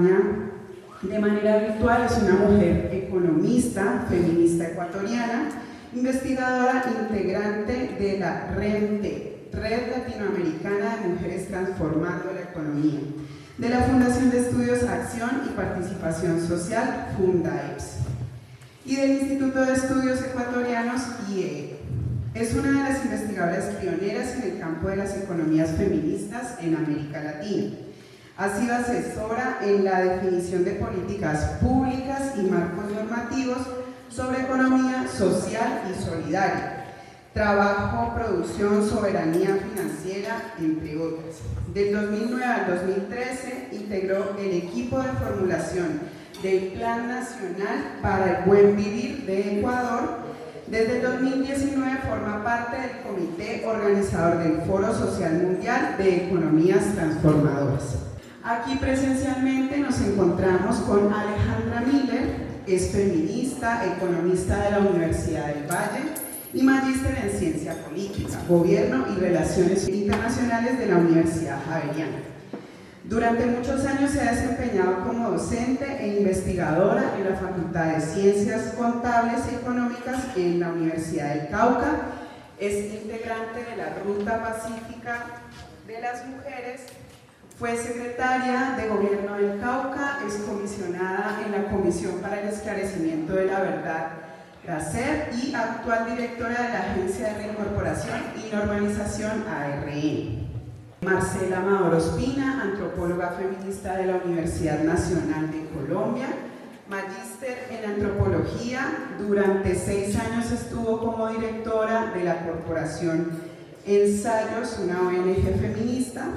acompaña de manera virtual es una mujer economista, feminista ecuatoriana, investigadora integrante de la REMTE, Red Latinoamericana de Mujeres Transformando la Economía, de la Fundación de Estudios, Acción y Participación Social, FUNDAEPS, y del Instituto de Estudios Ecuatorianos, IEE. Es una de las investigadoras pioneras en el campo de las economías feministas en América Latina. Ha sido asesora en la definición de políticas públicas y marcos normativos sobre economía social y solidaria, trabajo, producción, soberanía financiera, entre otras. Del 2009 al 2013 integró el equipo de formulación del Plan Nacional para el Buen Vivir de Ecuador. Desde el 2019 forma parte del comité organizador del Foro Social Mundial de Economías Transformadoras. Aquí presencialmente nos encontramos con Alejandra Miller, es feminista, economista de la Universidad del Valle y magíster en Ciencia Política, Gobierno y Relaciones Internacionales de la Universidad Javeriana. Durante muchos años se ha desempeñado como docente e investigadora en la Facultad de Ciencias Contables y Económicas en la Universidad del Cauca. Es integrante de la Ruta Pacífica de las Mujeres. Fue secretaria de Gobierno del Cauca, es comisionada en la Comisión para el Esclarecimiento de la Verdad, GRACER, y actual directora de la Agencia de Reincorporación y Normalización, ARN. Marcela Amador Ospina, antropóloga feminista de la Universidad Nacional de Colombia, magíster en antropología. Durante 6 años estuvo como directora de la Corporación Ensayos, una ONG feminista,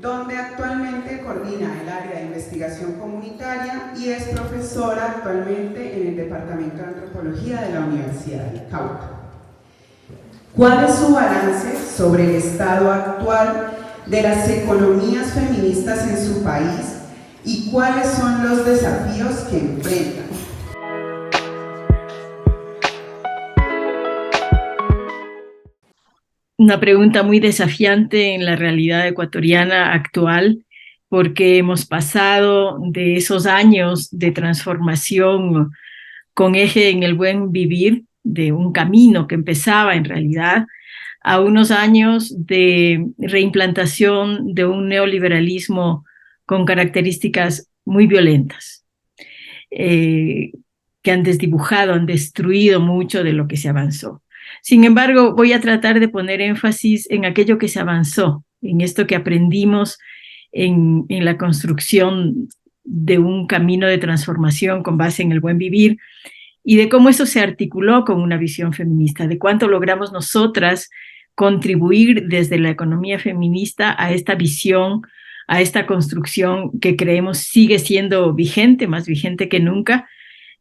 donde actualmente coordina el área de investigación comunitaria y es profesora actualmente en el Departamento de Antropología de la Universidad del Cauca. ¿Cuál es su balance sobre el estado actual de las economías feministas en su país y cuáles son los desafíos que enfrentan? Una pregunta muy desafiante en la realidad ecuatoriana actual, porque hemos pasado de esos años de transformación con eje en el buen vivir, de un camino que empezaba en realidad, a unos años de reimplantación de un neoliberalismo con características muy violentas, que han desdibujado, han destruido mucho de lo que se avanzó. Sin embargo, voy a tratar de poner énfasis en aquello que se avanzó, en esto que aprendimos en la construcción de un camino de transformación con base en el buen vivir y de cómo eso se articuló con una visión feminista, de cuánto logramos nosotras contribuir desde la economía feminista a esta visión, a esta construcción que creemos sigue siendo vigente, más vigente que nunca,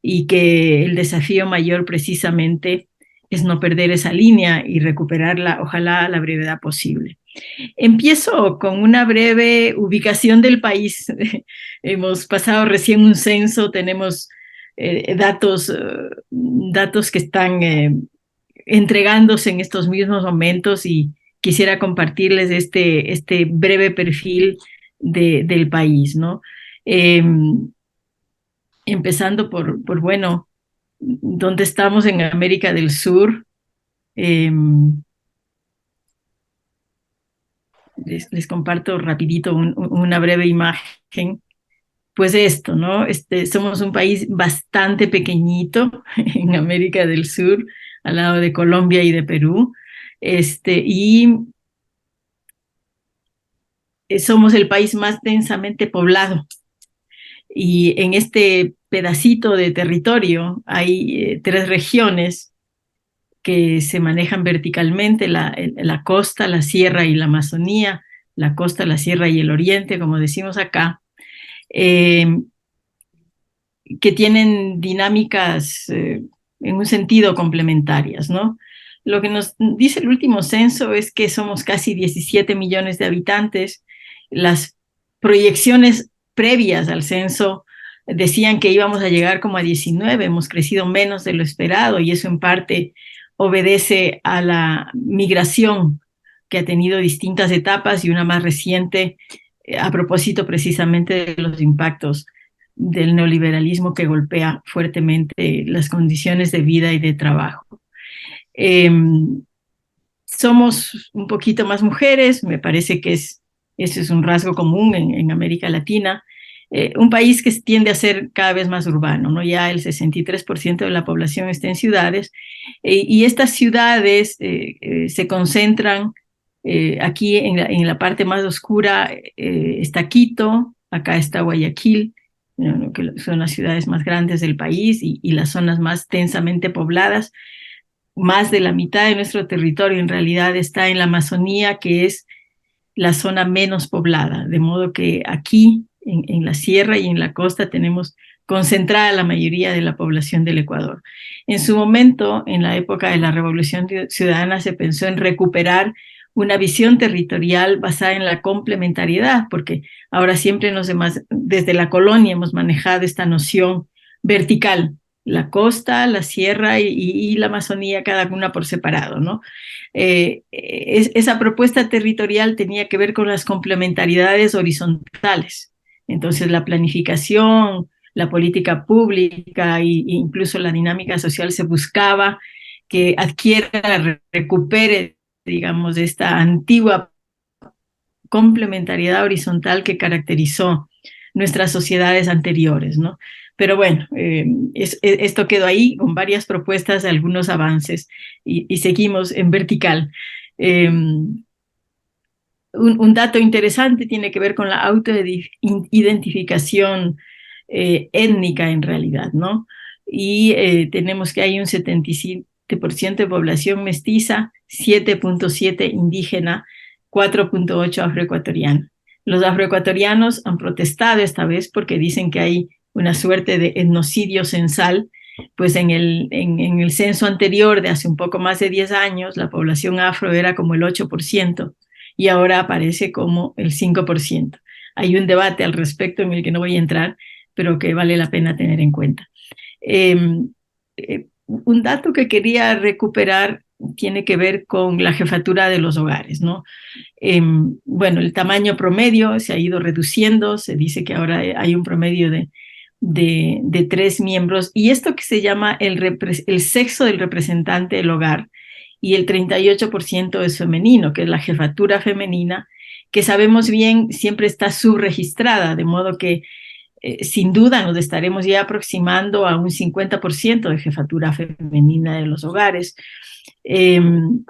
y que el desafío mayor precisamente es no perder esa línea y recuperarla, ojalá a la brevedad posible. Empiezo con una breve ubicación del país. Hemos pasado recién un censo, tenemos datos que están entregándose en estos mismos momentos y quisiera compartirles este breve perfil del país, ¿no? Empezando por bueno, donde estamos en América del Sur. Les comparto rapidito una breve imagen. Pues esto, ¿no? Somos un país bastante pequeñito en América del Sur, al lado de Colombia y de Perú, y somos el país más densamente poblado. Y en este pedacito de territorio hay 3 regiones que se manejan verticalmente, la costa, la sierra y la Amazonía, la costa, la sierra y el oriente, como decimos acá, que tienen dinámicas en un sentido complementarias, ¿no? Lo que nos dice el último censo es que somos casi 17 millones de habitantes. Las proyecciones previas al censo decían que íbamos a llegar como a 19, hemos crecido menos de lo esperado y eso en parte obedece a la migración que ha tenido distintas etapas y una más reciente a propósito precisamente de los impactos del neoliberalismo que golpea fuertemente las condiciones de vida y de trabajo. Somos un poquito más mujeres, me parece que ese es un rasgo común en América Latina. Un país que tiende a ser cada vez más urbano, ¿no? Ya el 63% de la población está en ciudades, y estas ciudades se concentran aquí en la parte más oscura. Está Quito, acá está Guayaquil, que son las ciudades más grandes del país y las zonas más densamente pobladas. Más de la mitad de nuestro territorio en realidad está en la Amazonía, que es la zona menos poblada, de modo que aquí en la sierra y en la costa tenemos concentrada la mayoría de la población del Ecuador. En su momento, en la época de la Revolución Ciudadana, se pensó en recuperar una visión territorial basada en la complementariedad, porque ahora siempre desde la colonia hemos manejado esta noción vertical, la costa, la sierra y la Amazonía, cada una por separado, ¿no? Esa propuesta territorial tenía que ver con las complementariedades horizontales. Entonces, la planificación, la política pública e incluso la dinámica social se buscaba que recupere, digamos, esta antigua complementariedad horizontal que caracterizó nuestras sociedades anteriores, ¿no? Pero bueno, esto quedó ahí con varias propuestas, algunos avances, y seguimos en vertical. Un dato interesante tiene que ver con la autoidentificación étnica en realidad, ¿no? Y tenemos que hay un 77% de población mestiza, 7.7 indígena, 4.8 afroecuatoriana. Los afroecuatorianos han protestado esta vez porque dicen que hay una suerte de etnocidio censal, pues en el censo anterior de hace un poco más de 10 años, la población afro era como el 8% y ahora aparece como el 5%. Hay un debate al respecto en el que no voy a entrar, pero que vale la pena tener en cuenta. Un dato que quería recuperar tiene que ver con la jefatura de los hogares, ¿no? Bueno, el tamaño promedio se ha ido reduciendo, se dice que ahora hay un promedio de 3 miembros, y esto que se llama el sexo del representante del hogar, y el 38% es femenino, que es la jefatura femenina, que sabemos bien siempre está subregistrada, de modo que sin duda nos estaremos ya aproximando a un 50% de jefatura femenina de los hogares. En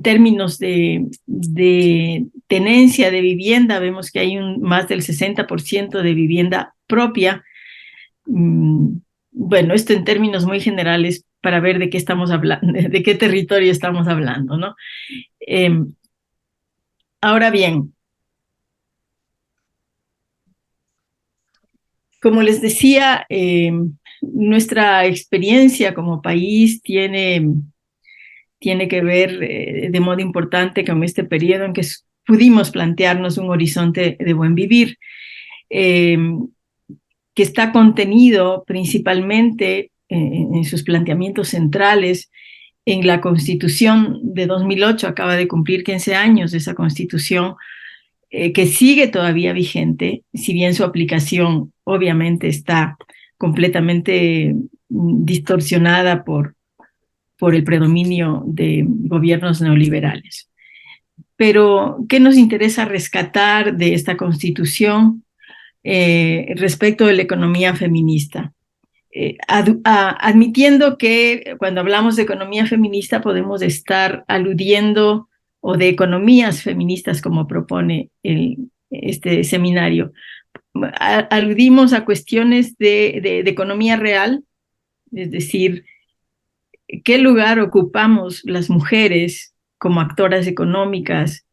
términos de tenencia de vivienda, vemos que hay más del 60% de vivienda propia. Bueno, esto en términos muy generales para ver de qué estamos hablando, de qué territorio estamos hablando, ¿no? Ahora bien, como les decía, nuestra experiencia como país tiene que ver de modo importante con este periodo en que pudimos plantearnos un horizonte de buen vivir, que está contenido principalmente en sus planteamientos centrales en la Constitución de 2008. Acaba de cumplir 15 años esa Constitución, que sigue todavía vigente, si bien su aplicación obviamente está completamente distorsionada por el predominio de gobiernos neoliberales. Pero, ¿qué nos interesa rescatar de esta Constitución respecto de la economía feminista? Admitiendo que cuando hablamos de economía feminista podemos estar aludiendo, o de economías feministas como propone este seminario, aludimos a cuestiones de economía real, es decir, ¿qué lugar ocupamos las mujeres como actoras económicas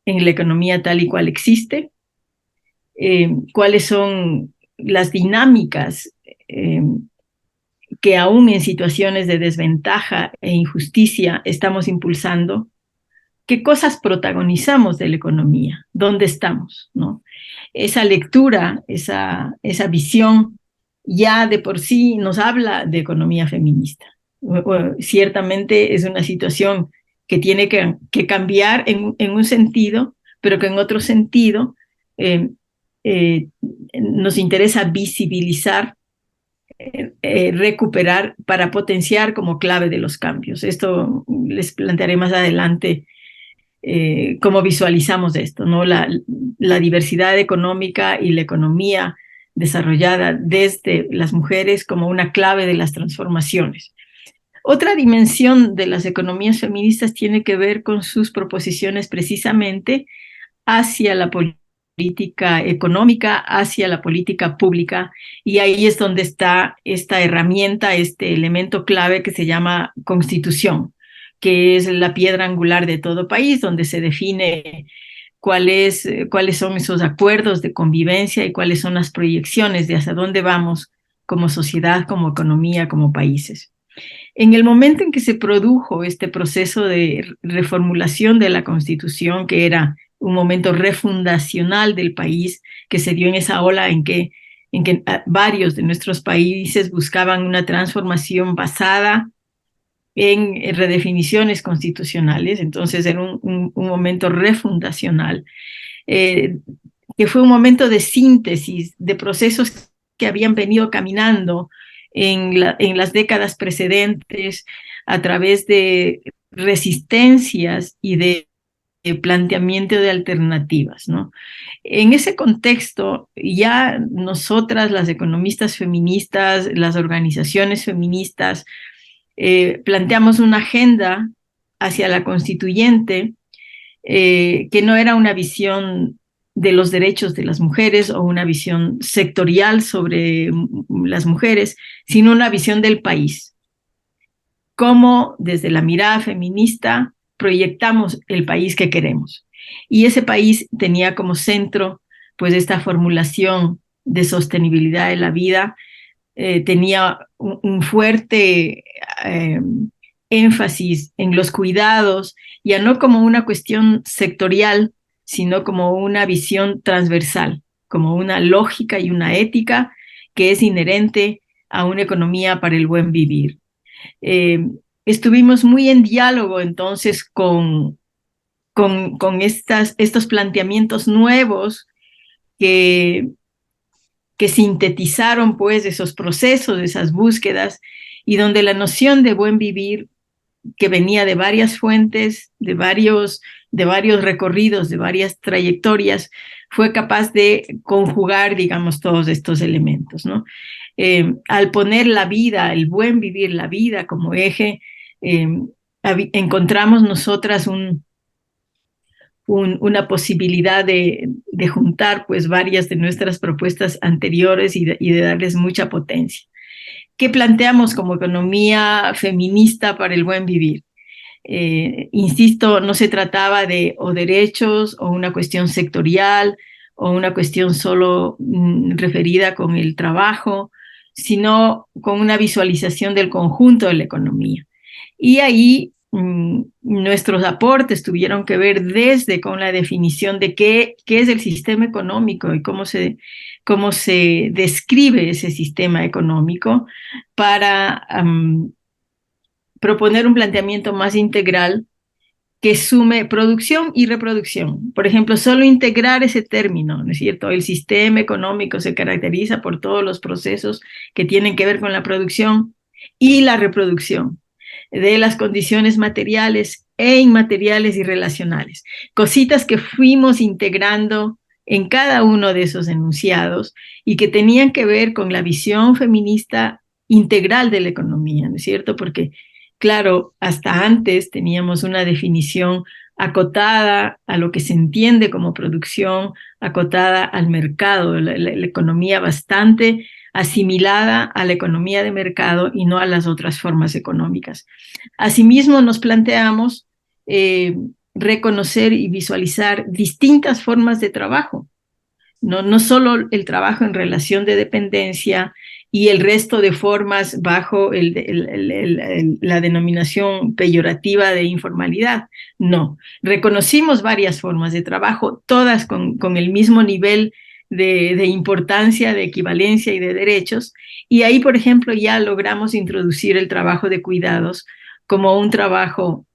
en la economía tal y cual existe? ¿Cuáles son las dinámicas que aún en situaciones de desventaja e injusticia estamos impulsando? ¿Qué cosas protagonizamos de la economía? ¿Dónde estamos? ¿No? Esa lectura, esa visión ya de por sí nos habla de economía feminista. Ciertamente es una situación que tiene que cambiar en un sentido, pero que en otro sentido eh, eh, nos interesa visibilizar, recuperar para potenciar como clave de los cambios. Esto les plantearé más adelante cómo visualizamos esto, ¿no? La diversidad económica y la economía desarrollada desde las mujeres como una clave de las transformaciones. Otra dimensión de las economías feministas tiene que ver con sus proposiciones precisamente hacia la política económica, hacia la política pública, y ahí es donde está esta herramienta, este elemento clave que se llama constitución, que es la piedra angular de todo país, donde se define cuáles son esos acuerdos de convivencia y cuáles son las proyecciones de hacia dónde vamos como sociedad, como economía, como países. En el momento en que se produjo este proceso de reformulación de la Constitución, que era un momento refundacional del país, que se dio en esa ola en que varios de nuestros países buscaban una transformación basada en redefiniciones constitucionales, entonces era un momento refundacional, eh, que fue un momento de síntesis de procesos que habían venido caminando en las décadas precedentes a través de resistencias y de planteamiento de alternativas, ¿no? En ese contexto, ya nosotras, las economistas feministas, las organizaciones feministas, planteamos una agenda hacia la constituyente, que no era una visión de los derechos de las mujeres o una visión sectorial sobre las mujeres, sino una visión del país. Cómo desde la mirada feminista proyectamos el país que queremos. Y ese país tenía como centro pues esta formulación de sostenibilidad de la vida, tenía un fuerte énfasis en los cuidados, ya no como una cuestión sectorial, sino como una visión transversal, como una lógica y una ética que es inherente a una economía para el buen vivir. Estuvimos muy en diálogo entonces con estos planteamientos nuevos que sintetizaron pues esos procesos, esas búsquedas, y donde la noción de buen vivir, que venía de varias fuentes, de varios recorridos, de varias trayectorias, fue capaz de conjugar, digamos, todos estos elementos, ¿no? Al poner la vida, el buen vivir, la vida como eje, encontramos nosotras una posibilidad de juntar pues varias de nuestras propuestas anteriores y de darles mucha potencia. ¿Qué planteamos como economía feminista para el buen vivir? Insisto, no se trataba de o derechos o una cuestión sectorial o una cuestión solo referida con el trabajo, sino con una visualización del conjunto de la economía. Y ahí nuestros aportes tuvieron que ver desde con la definición de qué es el sistema económico y cómo se describe ese sistema económico para proponer un planteamiento más integral que sume producción y reproducción. Por ejemplo, solo integrar ese término, ¿no es cierto? El sistema económico se caracteriza por todos los procesos que tienen que ver con la producción y la reproducción de las condiciones materiales e inmateriales y relacionales. Cositas que fuimos integrando en cada uno de esos enunciados y que tenían que ver con la visión feminista integral de la economía, ¿no es cierto? Porque claro, hasta antes teníamos una definición acotada a lo que se entiende como producción, acotada al mercado, la economía bastante asimilada a la economía de mercado y no a las otras formas económicas. Asimismo, nos planteamos reconocer y visualizar distintas formas de trabajo, no solo el trabajo en relación de dependencia y el resto de formas bajo la denominación peyorativa de informalidad. No, reconocimos varias formas de trabajo, todas con el mismo nivel de importancia, de equivalencia y de derechos. Y ahí, por ejemplo, ya logramos introducir el trabajo de cuidados como un trabajo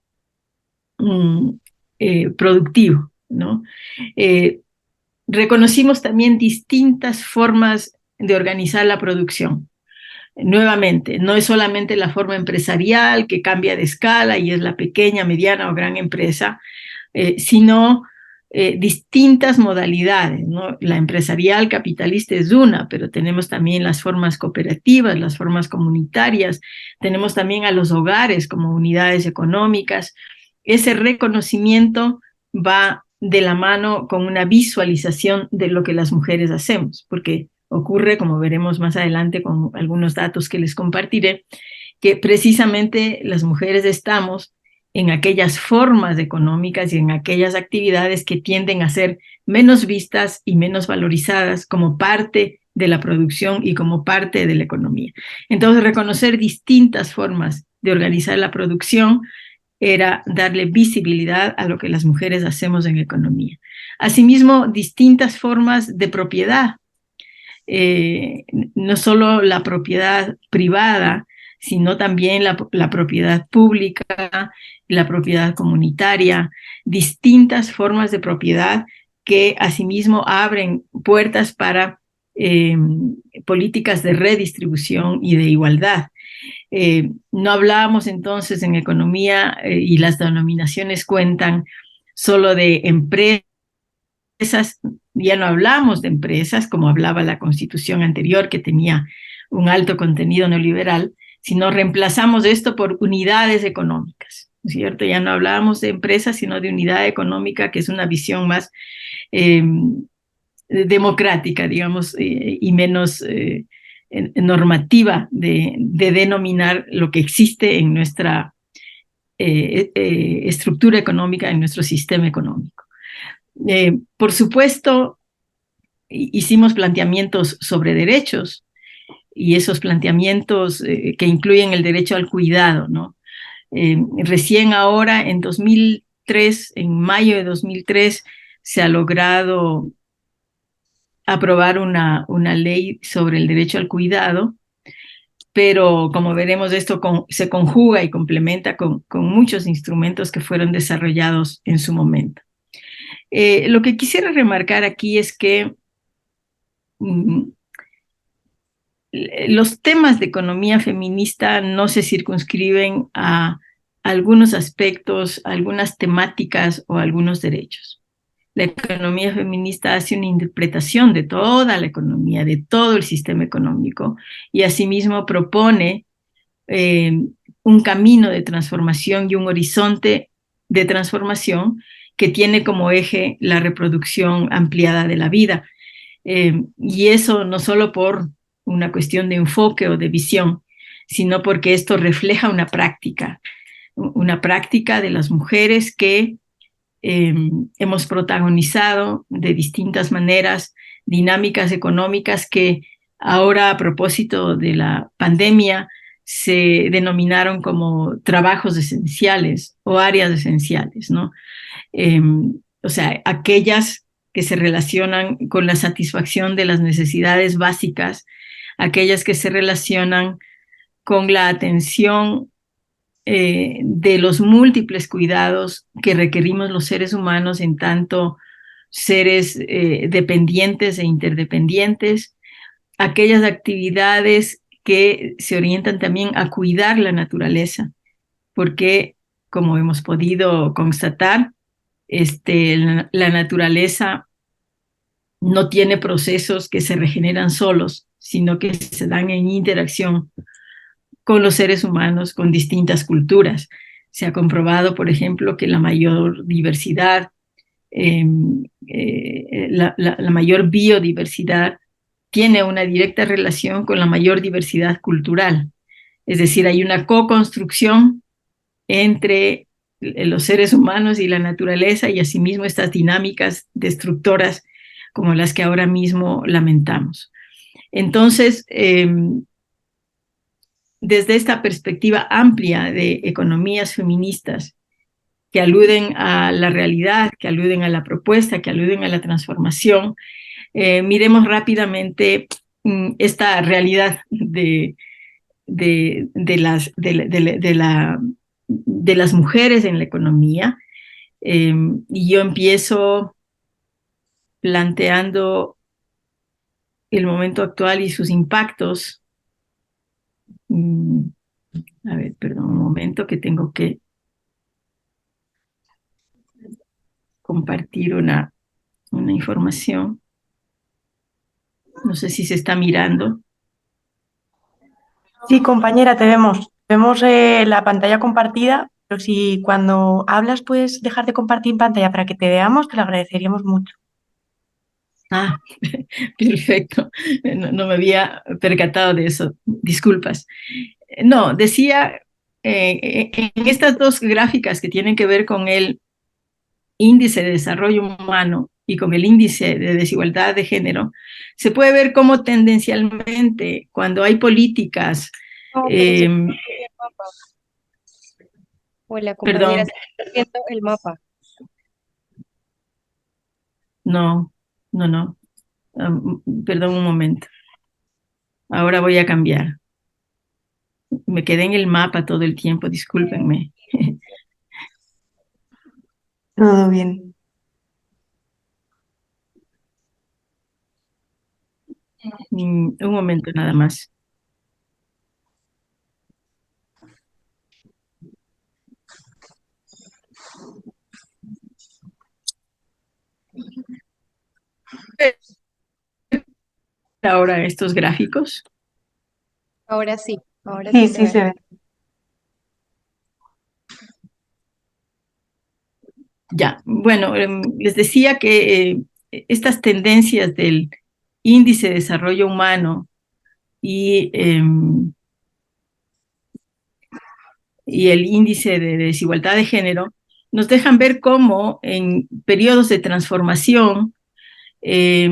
productivo, ¿no? Reconocimos también distintas formas de organizar la producción. Nuevamente, no es solamente la forma empresarial que cambia de escala y es la pequeña, mediana o gran empresa, sino distintas modalidades, ¿no? La empresarial capitalista es una, pero tenemos también las formas cooperativas, las formas comunitarias, tenemos también a los hogares como unidades económicas. Ese reconocimiento va de la mano con una visualización de lo que las mujeres hacemos, porque ocurre, como veremos más adelante con algunos datos que les compartiré, que precisamente las mujeres estamos en aquellas formas económicas y en aquellas actividades que tienden a ser menos vistas y menos valorizadas como parte de la producción y como parte de la economía. Entonces, reconocer distintas formas de organizar la producción era darle visibilidad a lo que las mujeres hacemos en economía. Asimismo, distintas formas de propiedad. No solo la propiedad privada, sino también la propiedad pública, la propiedad comunitaria, distintas formas de propiedad que asimismo abren puertas para políticas de redistribución y de igualdad. No hablábamos entonces en economía y las denominaciones cuentan solo de empresas, ya no hablamos de empresas como hablaba la constitución anterior que tenía un alto contenido neoliberal, sino reemplazamos esto por unidades económicas, ¿no es cierto? Ya no hablábamos de empresas, sino de unidad económica, que es una visión más democrática, digamos, y menos normativa de denominar lo que existe en nuestra estructura económica, en nuestro sistema económico. Por supuesto, hicimos planteamientos sobre derechos y esos planteamientos que incluyen el derecho al cuidado, ¿no? Recién ahora, en 2003, en mayo de 2003, se ha logrado aprobar una ley sobre el derecho al cuidado, pero como veremos, esto se conjuga y complementa con muchos instrumentos que fueron desarrollados en su momento. Lo que quisiera remarcar aquí es que los temas de economía feminista no se circunscriben a algunos aspectos, algunas temáticas o algunos derechos. La economía feminista hace una interpretación de toda la economía, de todo el sistema económico, y asimismo propone un camino de transformación y un horizonte de transformación que tiene como eje la reproducción ampliada de la vida. Y eso no solo por una cuestión de enfoque o de visión, sino porque esto refleja una práctica de las mujeres que hemos protagonizado de distintas maneras dinámicas económicas que ahora, a propósito de la pandemia, se denominaron como trabajos esenciales o áreas esenciales, ¿no? O sea, aquellas que se relacionan con la satisfacción de las necesidades básicas, aquellas que se relacionan con la atención de los múltiples cuidados que requerimos los seres humanos en tanto seres dependientes e interdependientes, aquellas actividades que se orientan también a cuidar la naturaleza, porque como hemos podido constatar, la naturaleza no tiene procesos que se regeneran solos, sino que se dan en interacción con los seres humanos, con distintas culturas. Se ha comprobado, por ejemplo, que la mayor diversidad, la mayor biodiversidad tiene una directa relación con la mayor diversidad cultural. Es decir, hay una co-construcción entre los seres humanos y la naturaleza y asimismo estas dinámicas destructoras como las que ahora mismo lamentamos. Entonces, desde esta perspectiva amplia de economías feministas que aluden a la realidad, que aluden a la propuesta, que aluden a la transformación, miremos rápidamente esta realidad de las mujeres en la economía. Y yo empiezo planteando el momento actual y sus impactos. Mm, A ver, perdón, un momento que tengo que compartir una información. No sé si se está mirando. Sí, compañera, te vemos. Vemos la pantalla compartida, pero si cuando hablas puedes dejar de compartir pantalla para que te veamos, te lo agradeceríamos mucho. Ah, perfecto. No me había percatado de eso. Disculpas. No, decía, en estas dos gráficas que tienen que ver con el índice de desarrollo humano y con el índice de desigualdad de género, se puede ver cómo tendencialmente cuando hay políticas, No, pero se está viendo el mapa. Hola, compañera, perdón, se está viendo el mapa. no, no, perdón un momento, ahora voy a cambiar. Me quedé en el mapa todo el tiempo, discúlpenme. Todo bien. Un momento nada más. Ahora estos gráficos. Ahora Sí, sí se sí ve. se ve. Ya, bueno, les decía que estas tendencias del índice de desarrollo humano y, y el índice de desigualdad de género nos dejan ver cómo en periodos de transformación, eh,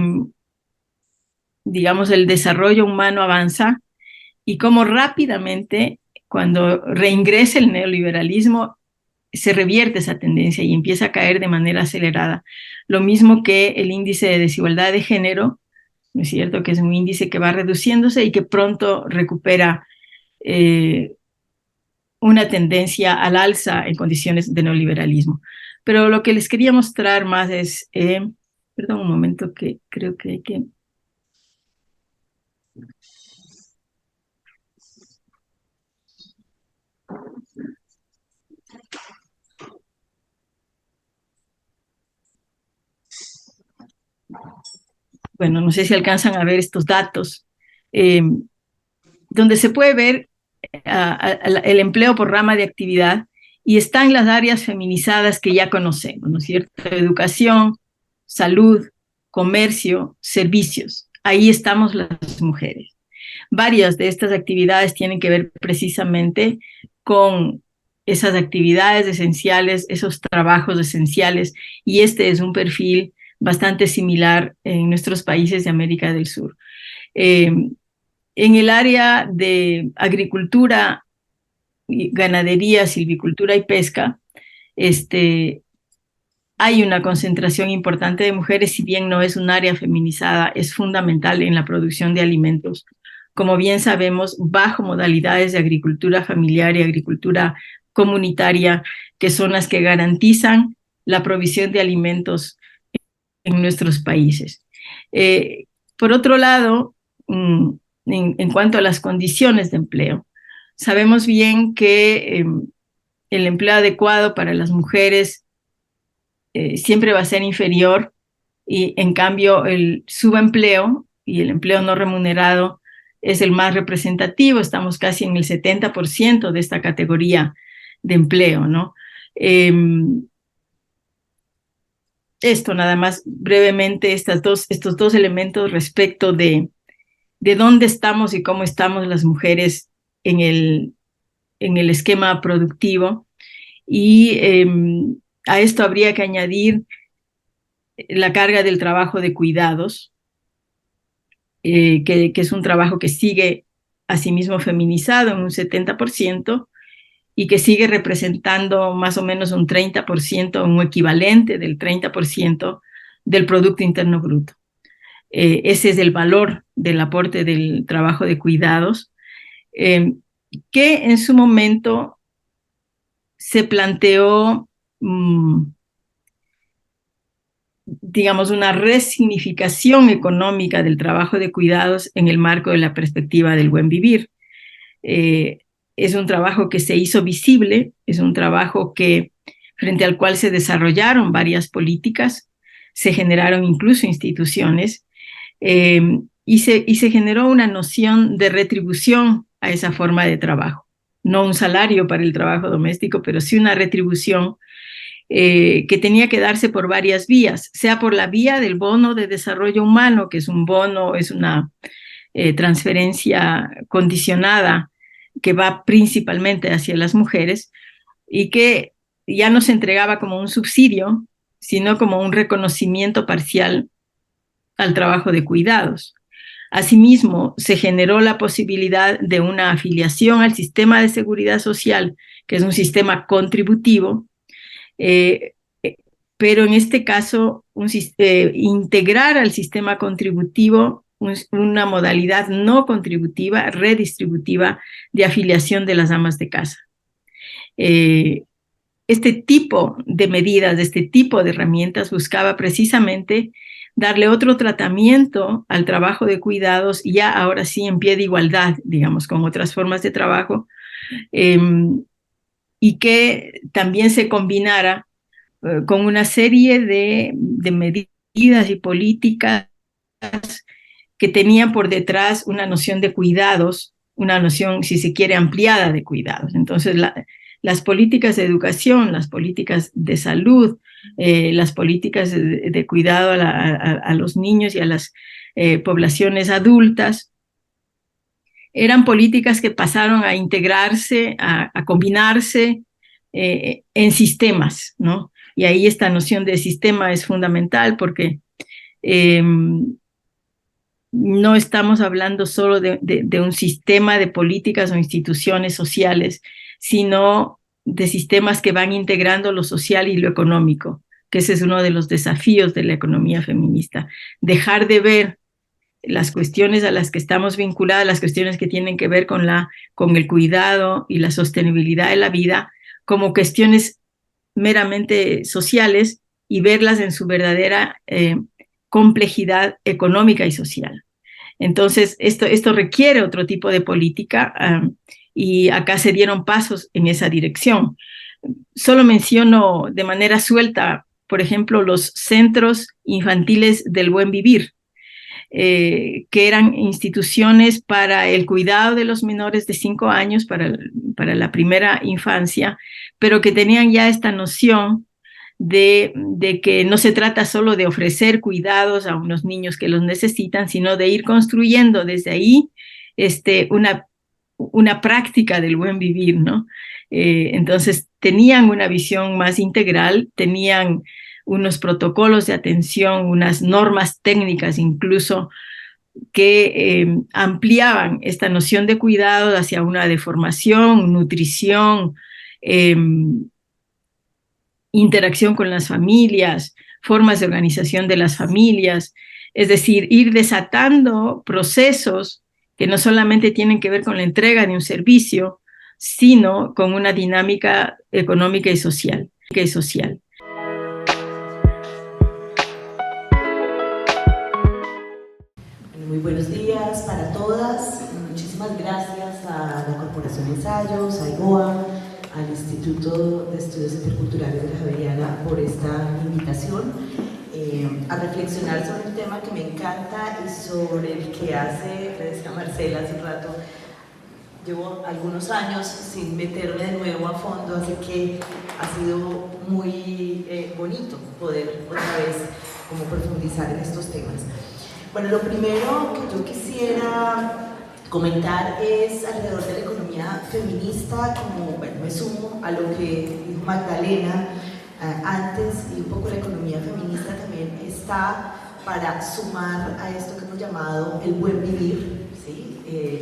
digamos, el desarrollo humano avanza y cómo rápidamente, cuando reingresa el neoliberalismo, se revierte esa tendencia y empieza a caer de manera acelerada. Lo mismo que el índice de desigualdad de género, ¿no es cierto? Que es un índice que va reduciéndose y que pronto recupera una tendencia al alza en condiciones de neoliberalismo. Pero lo que les quería mostrar más es, perdón un momento que creo que hay que... Bueno, no sé si alcanzan a ver estos datos, eh, donde se puede ver el empleo por rama de actividad y están las áreas feminizadas que ya conocemos, ¿no es cierto? Educación, salud, comercio, servicios. Ahí estamos las mujeres. Varias de estas actividades tienen que ver precisamente con esas actividades esenciales, esos trabajos esenciales, y este es un perfil bastante similar en nuestros países de América del Sur. En el área de agricultura, ganadería, silvicultura y pesca, hay una concentración importante de mujeres, si bien no es un área feminizada, es fundamental en la producción de alimentos. Como bien sabemos, bajo modalidades de agricultura familiar y agricultura comunitaria, que son las que garantizan la provisión de alimentos en nuestros países. Por otro lado, en cuanto a las condiciones de empleo, sabemos bien que el empleo adecuado para las mujeres siempre va a ser inferior y en cambio el subempleo y el empleo no remunerado es el más representativo, estamos casi en el 70% de esta categoría de empleo, ¿no? Eh, Esto nada más brevemente, estos dos elementos respecto de dónde estamos y cómo estamos las mujeres en el esquema productivo. Y a esto habría que añadir la carga del trabajo de cuidados, que es un trabajo que sigue asimismo feminizado en un 70% y que sigue representando más o menos un 30%, un equivalente del 30% del Producto Interno Bruto. Ese es el valor del aporte del trabajo de cuidados, que en su momento se planteó digamos, una resignificación económica del trabajo de cuidados en el marco de la perspectiva del buen vivir. Es un trabajo que se hizo visible, es un trabajo frente al cual se desarrollaron varias políticas, se generaron incluso instituciones, y se generó una noción de retribución a esa forma de trabajo. No un salario para el trabajo doméstico, pero sí una retribución que tenía que darse por varias vías, sea por la vía del bono de desarrollo humano, que es un bono, es una transferencia condicionada que va principalmente hacia las mujeres y que ya no se entregaba como un subsidio, sino como un reconocimiento parcial al trabajo de cuidados. Asimismo, se generó la posibilidad de una afiliación al sistema de seguridad social, que es un sistema contributivo, pero en este caso, integrar al sistema contributivo una modalidad no contributiva, redistributiva de afiliación de las amas de casa. Este tipo de medidas, este tipo de herramientas buscaba precisamente darle otro tratamiento al trabajo de cuidados, ya ahora sí en pie de igualdad, digamos, con otras formas de trabajo, y que también se combinara con una serie de medidas y políticas que tenían por detrás una noción de cuidados, una noción, si se quiere, ampliada de cuidados. Entonces, las políticas de educación, las políticas de salud, las políticas de cuidado a los niños y a las poblaciones adultas, eran políticas que pasaron a integrarse, a combinarse en sistemas, ¿no? Y ahí esta noción de sistema es fundamental porque no estamos hablando solo de un sistema de políticas o instituciones sociales, sino de sistemas que van integrando lo social y lo económico, que ese es uno de los desafíos de la economía feminista. Dejar de ver las cuestiones a las que estamos vinculadas, las cuestiones que tienen que ver con el cuidado y la sostenibilidad de la vida, como cuestiones meramente sociales y verlas en su verdadera complejidad económica y social. Entonces, esto requiere otro tipo de política y acá se dieron pasos en esa dirección. Solo menciono de manera suelta, por ejemplo, los centros infantiles del buen vivir, que eran instituciones para el cuidado de los menores de 5 años, para la primera infancia, pero que tenían ya esta noción de que no se trata solo de ofrecer cuidados a unos niños que los necesitan, sino de ir construyendo desde ahí una práctica del buen vivir, ¿no? Entonces tenían una visión más integral, tenían unos protocolos de atención, unas normas técnicas incluso que ampliaban esta noción de cuidado hacia una de formación, nutrición, interacción con las familias, formas de organización de las familias, es decir, ir desatando procesos que no solamente tienen que ver con la entrega de un servicio, sino con una dinámica económica y social. Muy buenos días para todas. Muchísimas gracias a la Corporación Ensayos, a IGOA, al Instituto de Estudios Interculturales de la Javeriana por esta invitación a reflexionar sobre un tema que me encanta y sobre el que le decía Marcela hace un rato, llevo algunos años sin meterme de nuevo a fondo, así que ha sido muy bonito poder otra vez como profundizar en estos temas. Bueno, lo primero que yo quisiera comentar es alrededor de la economía feminista, como me sumo a lo que dijo Magdalena antes, y un poco la economía feminista también está para sumar a esto que hemos llamado el buen vivir, ¿sí?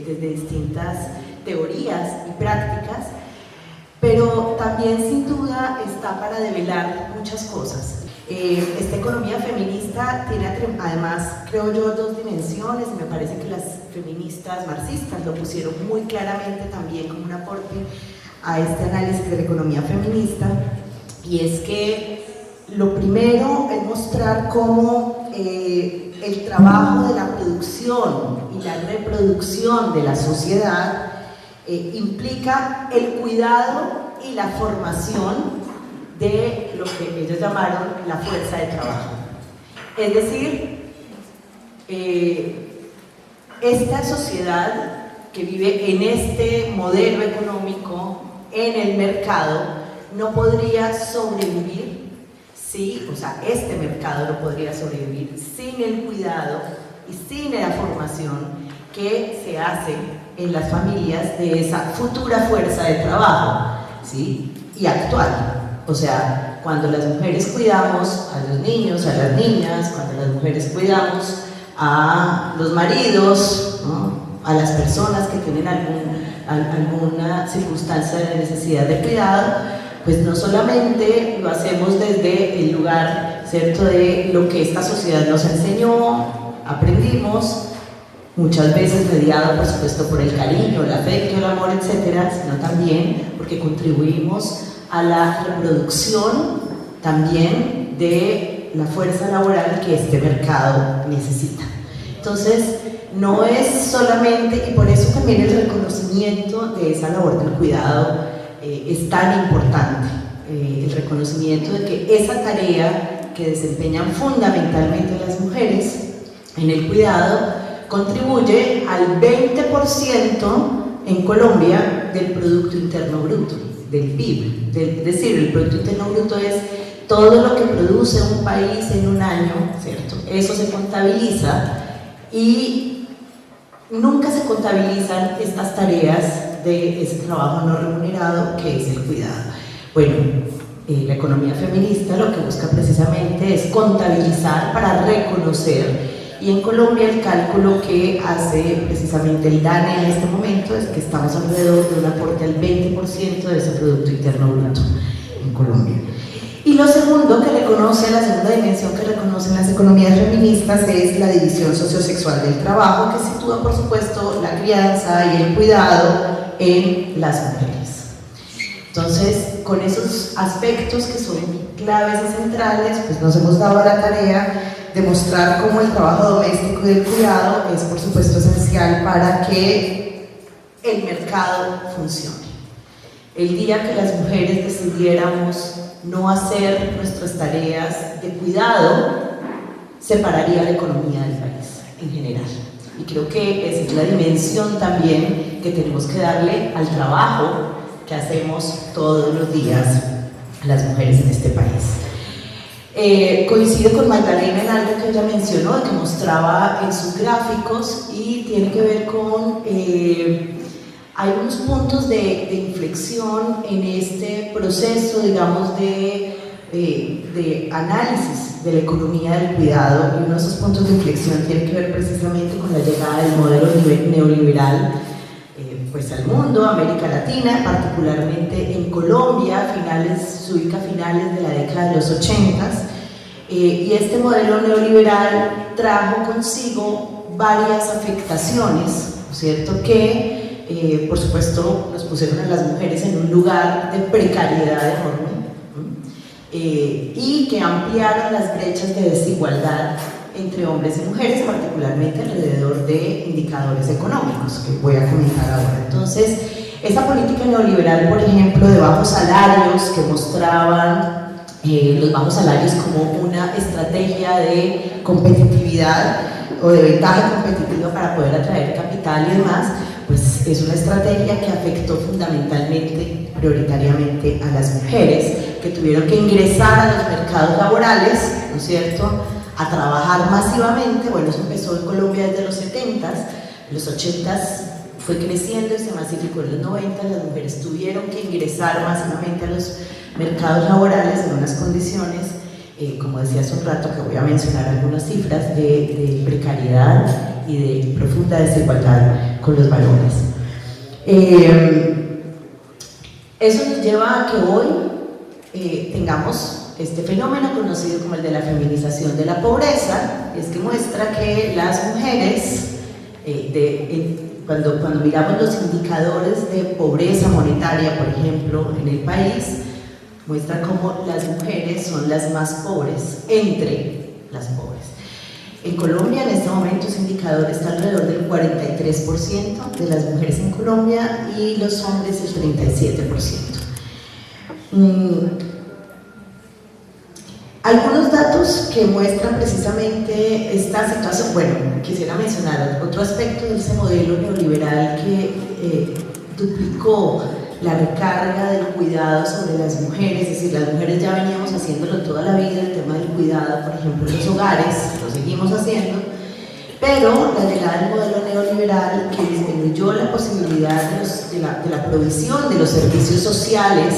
Desde distintas teorías y prácticas, pero también sin duda está para develar muchas cosas. Esta economía feminista tiene además, creo yo, dos dimensiones, y me parece que las feministas marxistas lo pusieron muy claramente también como un aporte a este análisis de la economía feminista, y es que lo primero es mostrar cómo el trabajo de la producción y la reproducción de la sociedad implica el cuidado y la formación de lo que ellos llamaron la fuerza de trabajo. Es decir, esta sociedad que vive en este modelo económico, en el mercado, no podría sobrevivir, ¿sí? O sea, este mercado no podría sobrevivir sin el cuidado y sin la formación que se hace en las familias de esa futura fuerza de trabajo, ¿sí? Y actual. O sea, cuando las mujeres cuidamos a los niños, a las niñas, cuando las mujeres cuidamos a los maridos, ¿no?, a las personas que tienen alguna circunstancia de necesidad de cuidado, pues no solamente lo hacemos desde el lugar, ¿cierto?, de lo que esta sociedad nos enseñó, aprendimos, muchas veces mediado, por supuesto, por el cariño, el afecto, el amor, etcétera, sino también porque contribuimos a la reproducción también de la fuerza laboral que este mercado necesita. Entonces, no es solamente, y por eso también el reconocimiento de esa labor del cuidado es tan importante, el reconocimiento de que esa tarea que desempeñan fundamentalmente las mujeres en el cuidado contribuye al 20% en Colombia del Producto Interno Bruto, del PIB. Es decir, el Producto Interno Bruto es todo lo que produce un país en un año, ¿cierto? Eso se contabiliza y nunca se contabilizan estas tareas de ese trabajo no remunerado que es el cuidado. Bueno, la economía feminista lo que busca precisamente es contabilizar para reconocer. Y en Colombia el cálculo que hace precisamente el DANE en este momento es que estamos alrededor de un aporte al 20% de ese Producto Interno Bruto en Colombia. Y lo segundo que reconoce, la segunda dimensión que reconocen las economías feministas es la división sociosexual del trabajo, que sitúa, por supuesto, la crianza y el cuidado en las mujeres. Entonces, con esos aspectos que son claves y centrales, pues nos hemos dado la tarea de mostrar cómo el trabajo doméstico y el cuidado es, por supuesto, esencial para que el mercado funcione. El día que las mujeres decidiéramos no hacer nuestras tareas de cuidado, se pararía la economía del país en general. Y creo que esa es la dimensión también que tenemos que darle al trabajo que hacemos todos los días las mujeres en este país. Coincido con Magdalena en algo que ella mencionó, que mostraba en sus gráficos, y tiene que ver con hay unos puntos de inflexión en este proceso, digamos, de análisis de la economía del cuidado, y uno de esos puntos de inflexión tiene que ver precisamente con la llegada del modelo neoliberal pues al mundo, América Latina, particularmente en Colombia, se ubica a finales de la década de los 80s, y este modelo neoliberal trajo consigo varias afectaciones, ¿no es cierto?, que por supuesto nos pusieron a las mujeres en un lugar de precariedad enorme, y que ampliaron las brechas de desigualdad entre hombres y mujeres, particularmente alrededor de indicadores económicos, que voy a comentar ahora. Entonces, esa política neoliberal, por ejemplo, de bajos salarios, que mostraban los bajos salarios como una estrategia de competitividad o de ventaja competitiva para poder atraer capital y demás, pues es una estrategia que afectó fundamentalmente, prioritariamente a las mujeres, que tuvieron que ingresar a los mercados laborales, ¿no es cierto?, a trabajar masivamente. Bueno, eso empezó en Colombia desde los 70s, en los 80s fue creciendo y se masificó en los 90, las mujeres tuvieron que ingresar masivamente a los mercados laborales en unas condiciones, como decía hace un rato, que voy a mencionar algunas cifras, de precariedad y de profunda desigualdad con los varones. Eso nos lleva a que hoy tengamos este fenómeno conocido como el de la feminización de la pobreza, es que muestra que las mujeres, cuando miramos los indicadores de pobreza monetaria, por ejemplo, en el país, muestra cómo las mujeres son las más pobres entre las pobres. En Colombia, en este momento, ese indicador está alrededor del 43% de las mujeres en Colombia y los hombres el 37%. Algunos datos que muestran precisamente esta situación. Bueno, quisiera mencionar otro aspecto de ese modelo neoliberal que duplicó la recarga del cuidado sobre las mujeres, es decir, las mujeres ya veníamos haciéndolo toda la vida, el tema del cuidado, por ejemplo, en los hogares, lo seguimos haciendo, pero la llegada del modelo neoliberal que disminuyó la posibilidad de la provisión de los servicios sociales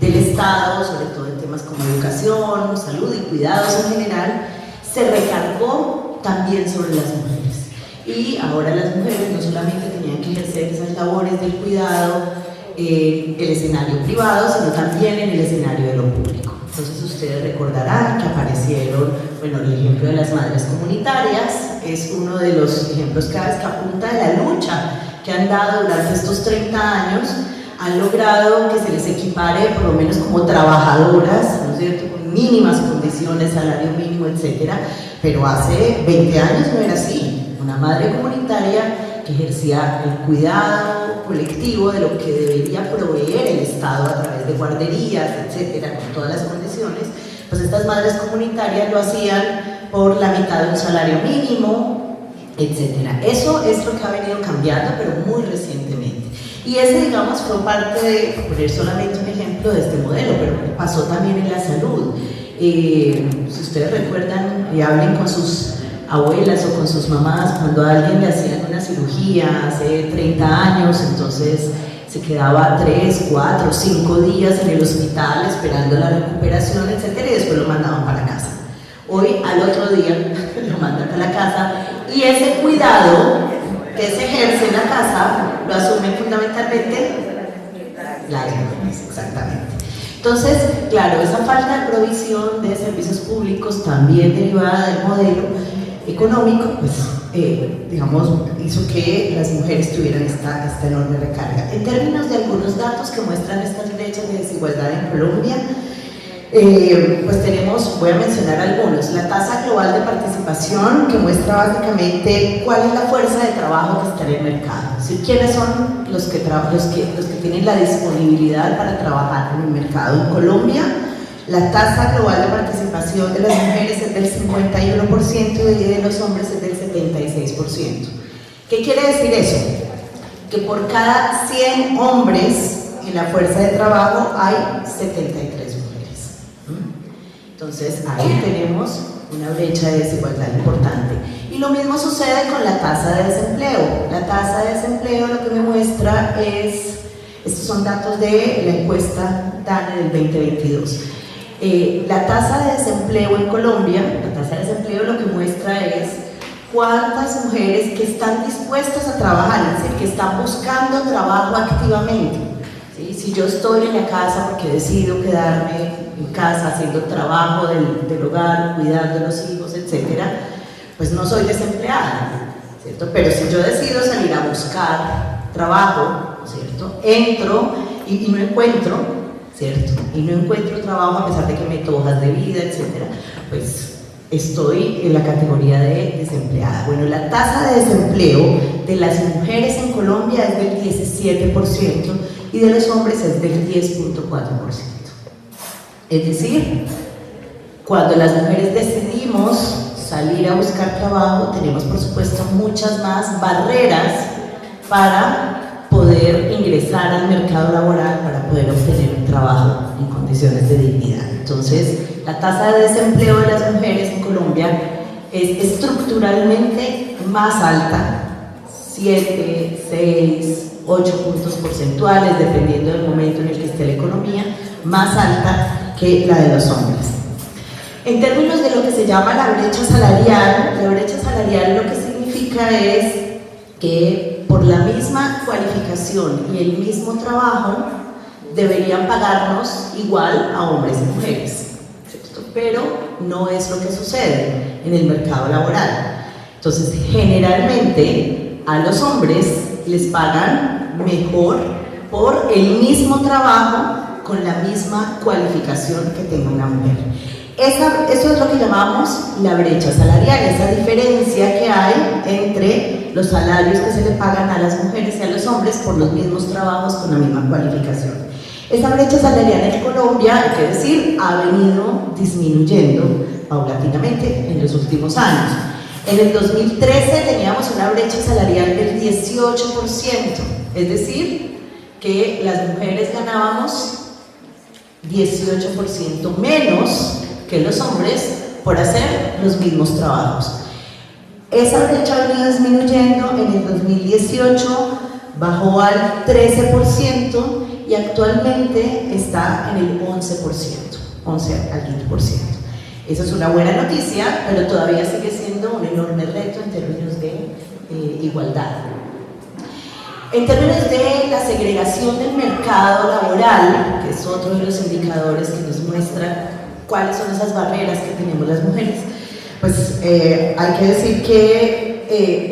del Estado, sobre todo en temas como educación, salud y cuidados en general, se recargó también sobre las mujeres. Y ahora las mujeres no solamente tenían que ejercer esas labores del cuidado en el escenario privado, sino también en el escenario de lo público. Entonces ustedes recordarán que aparecieron, bueno, el ejemplo de las madres comunitarias es uno de los ejemplos que apunta de la lucha que han dado durante estos 30 años, han logrado que se les equipare por lo menos como trabajadoras, ¿no es cierto?, con mínimas condiciones, salario mínimo, etcétera, pero hace 20 años no era así. Una madre comunitaria que ejercía el cuidado colectivo de lo que debería proveer el Estado a través de guarderías, etcétera, con todas las condiciones, pues estas madres comunitarias lo hacían por la mitad de un salario mínimo, etcétera. Eso es lo que ha venido cambiando, pero muy recientemente. Y ese, digamos, fue parte de, poner solamente un ejemplo de este modelo, pero pasó también en la salud. Si ustedes recuerdan y hablen con sus abuelas o con sus mamás, cuando a alguien le hacían una cirugía hace 30 años, entonces se quedaba 3, 4, 5 días en el hospital esperando la recuperación, etcétera, y después lo mandaban para la casa. Hoy, al otro día, lo mandan para la casa, y ese cuidado que se ejerce en la casa lo asumen fundamentalmente las mujeres, exactamente. Entonces, claro, esa falta de provisión de servicios públicos, también derivada del modelo económico, pues, digamos, hizo que las mujeres tuvieran esta enorme recarga. En términos de algunos datos que muestran estas brechas de desigualdad en Colombia, pues tenemos, voy a mencionar algunos, la tasa global de participación, que muestra básicamente cuál es la fuerza de trabajo que está en el mercado, es decir, quiénes son los que tienen la disponibilidad para trabajar en el mercado. En Colombia, la tasa global de participación de las mujeres es del 51% y de los hombres es del 76%. ¿Qué quiere decir eso? Que por cada 100 hombres en la fuerza de trabajo hay 73 mujeres. Entonces ahí tenemos una brecha de desigualdad importante. Y lo mismo sucede con la tasa de desempleo. La tasa de desempleo lo que me muestra es, estos son datos de la encuesta DANE del 2022. La tasa de desempleo en Colombia, la tasa de desempleo lo que muestra es cuántas mujeres que están dispuestas a trabajar, es decir, que están buscando trabajo activamente. ¿Sí? Si yo estoy en la casa porque decido quedarme en casa haciendo trabajo del hogar, cuidando a los hijos, etcétera, pues no soy desempleada, ¿cierto? Pero si yo decido salir a buscar trabajo, ¿cierto?, entro y no encuentro, ¿cierto? Y no encuentro trabajo a pesar de que meto hojas de vida, etcétera, pues estoy en la categoría de desempleada. Bueno, la tasa de desempleo de las mujeres en Colombia es del 17% y de los hombres es del 10.4%. Es decir, cuando las mujeres decidimos salir a buscar trabajo, tenemos por supuesto muchas más barreras para poder ingresar al mercado laboral, para poder obtener un trabajo en condiciones de dignidad. Entonces, la tasa de desempleo de las mujeres en Colombia es estructuralmente más alta, 7, 6, 8 puntos porcentuales, dependiendo del momento en el que esté la economía, más alta que la de los hombres. En términos de lo que se llama la brecha salarial lo que significa es que por la misma cualificación y el mismo trabajo deberían pagarnos igual a hombres y mujeres, ¿cierto? Pero no es lo que sucede en el mercado laboral. Entonces, generalmente a los hombres les pagan mejor por el mismo trabajo con la misma cualificación que tenga una mujer. Eso es lo que llamamos la brecha salarial, esa diferencia que hay entre los salarios que se le pagan a las mujeres y a los hombres por los mismos trabajos con la misma cualificación. Esa brecha salarial en Colombia, hay que decir, ha venido disminuyendo paulatinamente en los últimos años. En el 2013 teníamos una brecha salarial del 18%, es decir, que las mujeres ganábamos 18% menos que los hombres por hacer los mismos trabajos. Esa brecha ha venido disminuyendo, en el 2018 bajó al 13% y actualmente está en el 11%. Esa es una buena noticia, pero todavía sigue siendo un enorme reto en términos de igualdad. En términos de la segregación del mercado laboral, que es otro de los indicadores que nos muestra cuáles son esas barreras que tenemos las mujeres, pues hay que decir que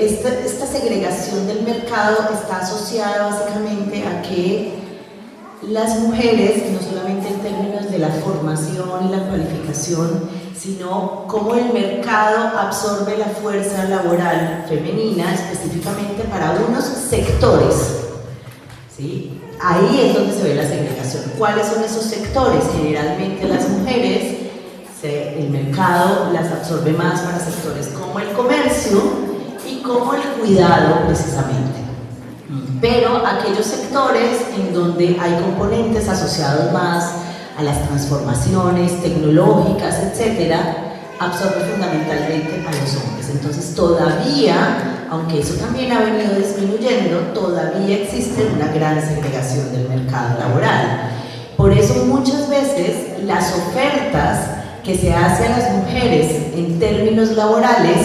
esta segregación del mercado está asociada básicamente a que las mujeres, no solamente en términos de la formación y la cualificación, sino cómo el mercado absorbe la fuerza laboral femenina específicamente para unos sectores, ¿sí? Ahí es donde se ve la segregación. ¿Cuáles son esos sectores? Generalmente las mujeres, el mercado las absorbe más para sectores como el comercio y como el cuidado precisamente. Pero aquellos sectores en donde hay componentes asociados más a las transformaciones tecnológicas, etcétera, absorbe fundamentalmente a los hombres. Entonces todavía, aunque eso también ha venido disminuyendo, todavía existe una gran segregación del mercado laboral. Por eso muchas veces las ofertas que se hacen a las mujeres en términos laborales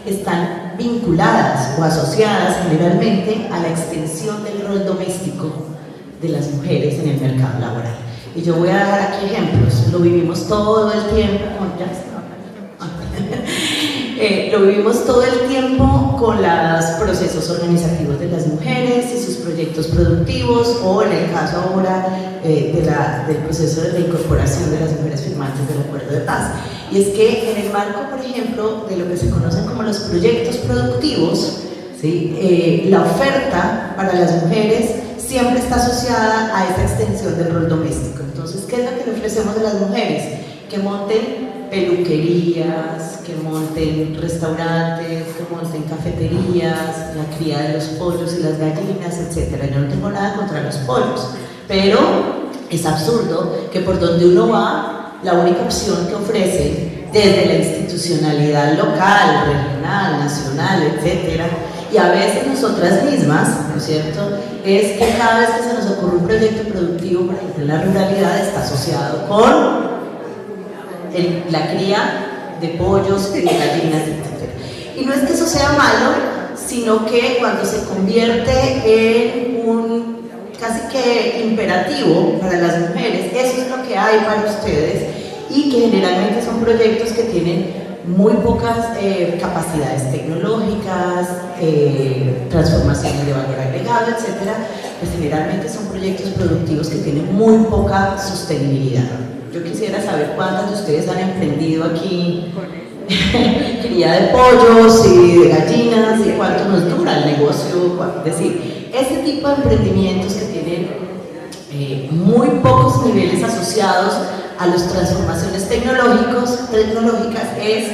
están vinculadas o asociadas generalmente a la extensión del rol doméstico de las mujeres en el mercado laboral. Y yo voy a dar aquí ejemplos, lo vivimos todo el tiempo, lo vivimos todo el tiempo con los procesos organizativos de las mujeres y sus proyectos productivos, o en el caso ahora del proceso de reincorporación de las mujeres firmantes del Acuerdo de Paz. Y es que en el marco, por ejemplo, de lo que se conocen como los proyectos productivos, ¿sí? La oferta para las mujeres siempre está asociada a esta extensión del rol doméstico. Entonces, ¿qué es lo que le ofrecemos a las mujeres? Que monten peluquerías, que monten restaurantes, que monten cafeterías, la cría de los pollos y las gallinas, etc. Yo no tengo nada contra los pollos, pero es absurdo que por donde uno va, la única opción que ofrecen desde la institucionalidad local, regional, nacional, etc., y a veces nosotras mismas, ¿no es cierto?, es que cada vez que se nos ocurre un proyecto productivo, por ejemplo en la ruralidad, está asociado con la cría de pollos, de gallinas, etc. Y no es que eso sea malo, sino que cuando se convierte en un casi que imperativo para las mujeres, eso es lo que hay para ustedes, y que generalmente son proyectos que tienen muy pocas capacidades tecnológicas, transformaciones de valor agregado, etc. Pues generalmente son proyectos productivos que tienen muy poca sostenibilidad. Yo quisiera saber cuántas de ustedes han emprendido aquí cría de pollos y de gallinas, y cuánto nos dura el negocio. Es decir, ese tipo de emprendimientos que tienen muy pocos niveles asociados a las transformaciones tecnológicas es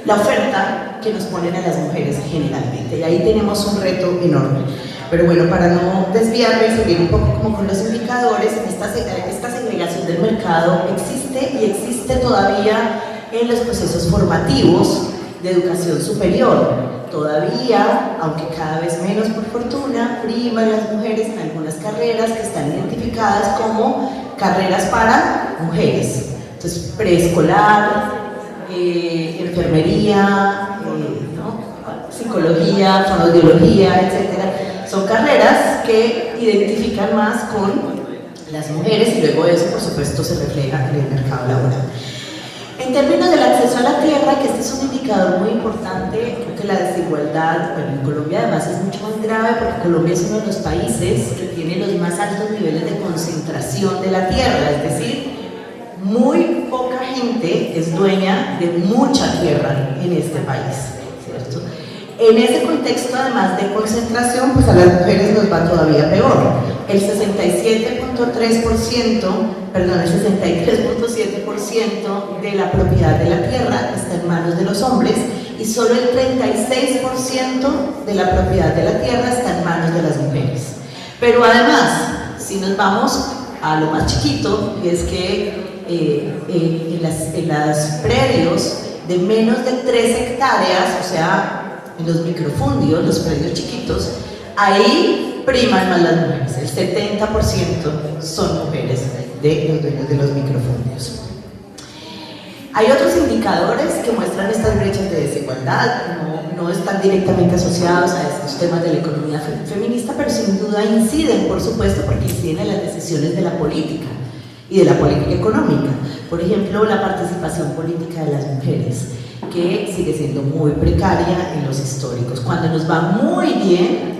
la oferta que nos ponen a las mujeres generalmente, y ahí tenemos un reto enorme. Pero bueno, para no desviarme y seguir un poco como con los indicadores, esta segregación del mercado existe, y existe todavía en los procesos formativos de educación superior. Todavía, aunque cada vez menos por fortuna, priman las mujeres en algunas carreras que están identificadas como carreras para mujeres. Entonces, preescolar, enfermería, psicología, fonoaudiología, etc. Son carreras que identifican más con las mujeres, y luego eso, por supuesto, se refleja en el mercado laboral. En términos del acceso a la tierra, que este es un indicador muy importante, creo que la desigualdad, bueno, en Colombia además es mucho más grave porque Colombia es uno de los países que tiene los más altos niveles de concentración de la tierra, es decir, muy poca gente es dueña de mucha tierra en este país, ¿cierto? En ese contexto, además de concentración, pues a las mujeres nos va todavía peor. El 63.7% de la propiedad de la tierra está en manos de los hombres y solo el 36% de la propiedad de la tierra está en manos de las mujeres. Pero además, si nos vamos a lo más chiquito, y es que en los predios de menos de 3 hectáreas, o sea, en los microfundios, los predios chiquitos, ahí priman más las mujeres. El 70% son mujeres de los dueños de los microfundios. Hay otros indicadores que muestran estas brechas de desigualdad, no están directamente asociados a estos temas de la economía feminista, pero sin duda inciden, por supuesto, porque inciden en las decisiones de la política y de la política económica. Por ejemplo, la participación política de las mujeres, que sigue siendo muy precaria en los históricos. Cuando nos va muy bien,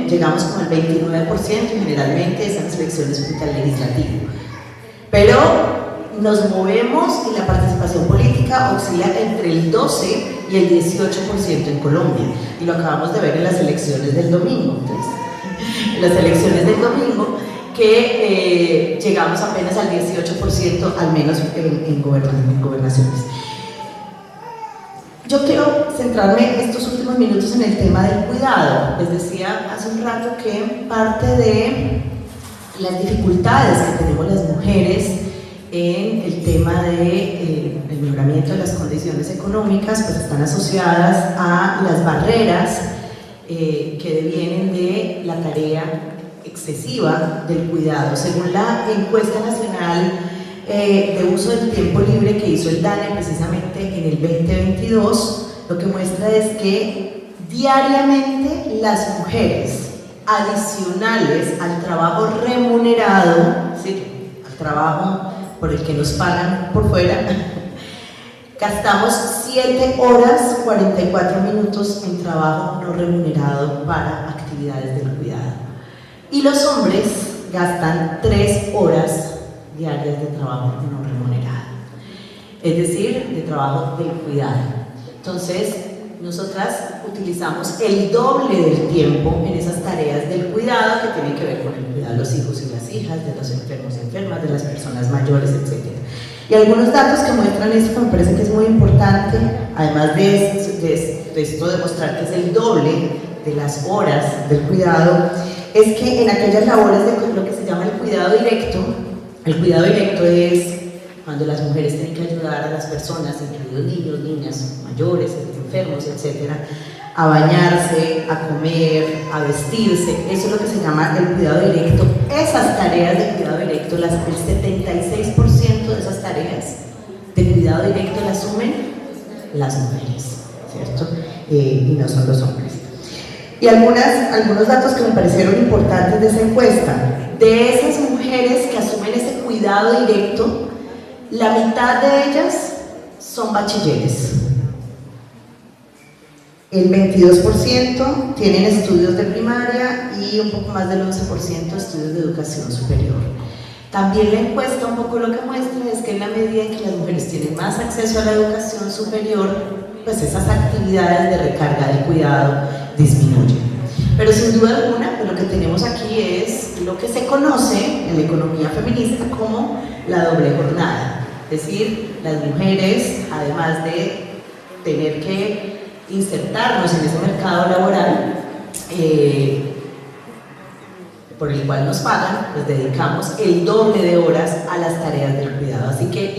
llegamos con el 29% y generalmente es en las elecciones frente al legislativo. Pero nos movemos y la participación política oscila entre el 12 y el 18% en Colombia, y lo acabamos de ver en las elecciones del domingo. Entonces, en las elecciones del domingo, que llegamos apenas al 18%, al menos en gobernaciones. Yo quiero centrarme estos últimos minutos en el tema del cuidado. Les decía hace un rato que parte de las dificultades que tenemos las mujeres en el tema del mejoramiento de las condiciones económicas, pues están asociadas a las barreras que devienen de la tarea excesiva del cuidado. Según la encuesta nacional de uso del tiempo libre que hizo el DANE precisamente en el 2022, lo que muestra es que diariamente las mujeres, adicionales al trabajo remunerado, ¿sí?, al trabajo por el que nos pagan por fuera, gastamos 7 horas 44 minutos en trabajo no remunerado para actividades del cuidado. Y los hombres gastan 3 horas diarias de trabajo no remunerado, es decir, de trabajo del cuidado. Entonces, nosotras utilizamos el doble del tiempo en esas tareas del cuidado que tienen que ver con el cuidado de los hijos y las hijas, de los enfermos y enfermas, de las personas mayores, etc. Y algunos datos que muestran esto que me parece que es muy importante, además de esto demostrar que es el doble de las horas del cuidado, es que en aquellas labores de lo que se llama el cuidado directo es cuando las mujeres tienen que ayudar a las personas, incluidos niños, niñas, mayores, enfermos, etcétera, a bañarse, a comer, a vestirse. Eso es lo que se llama el cuidado directo. Esas tareas de cuidado directo, el 76% de esas tareas de cuidado directo las asumen las mujeres, ¿cierto? Y no son los hombres. Y algunos datos que me parecieron importantes de esa encuesta. De esas mujeres que asumen ese cuidado directo, la mitad de ellas son bachilleres. El 22% tienen estudios de primaria y un poco más del 11% estudios de educación superior. También la encuesta un poco lo que muestra es que en la medida en que las mujeres tienen más acceso a la educación superior, pues esas actividades de recarga del cuidado disminuyen. Pero sin duda alguna, pues lo que tenemos aquí es lo que se conoce en la economía feminista como la doble jornada. Es decir, las mujeres, además de tener que insertarnos en ese mercado laboral por el cual nos pagan, pues dedicamos el doble de horas a las tareas del cuidado. Así que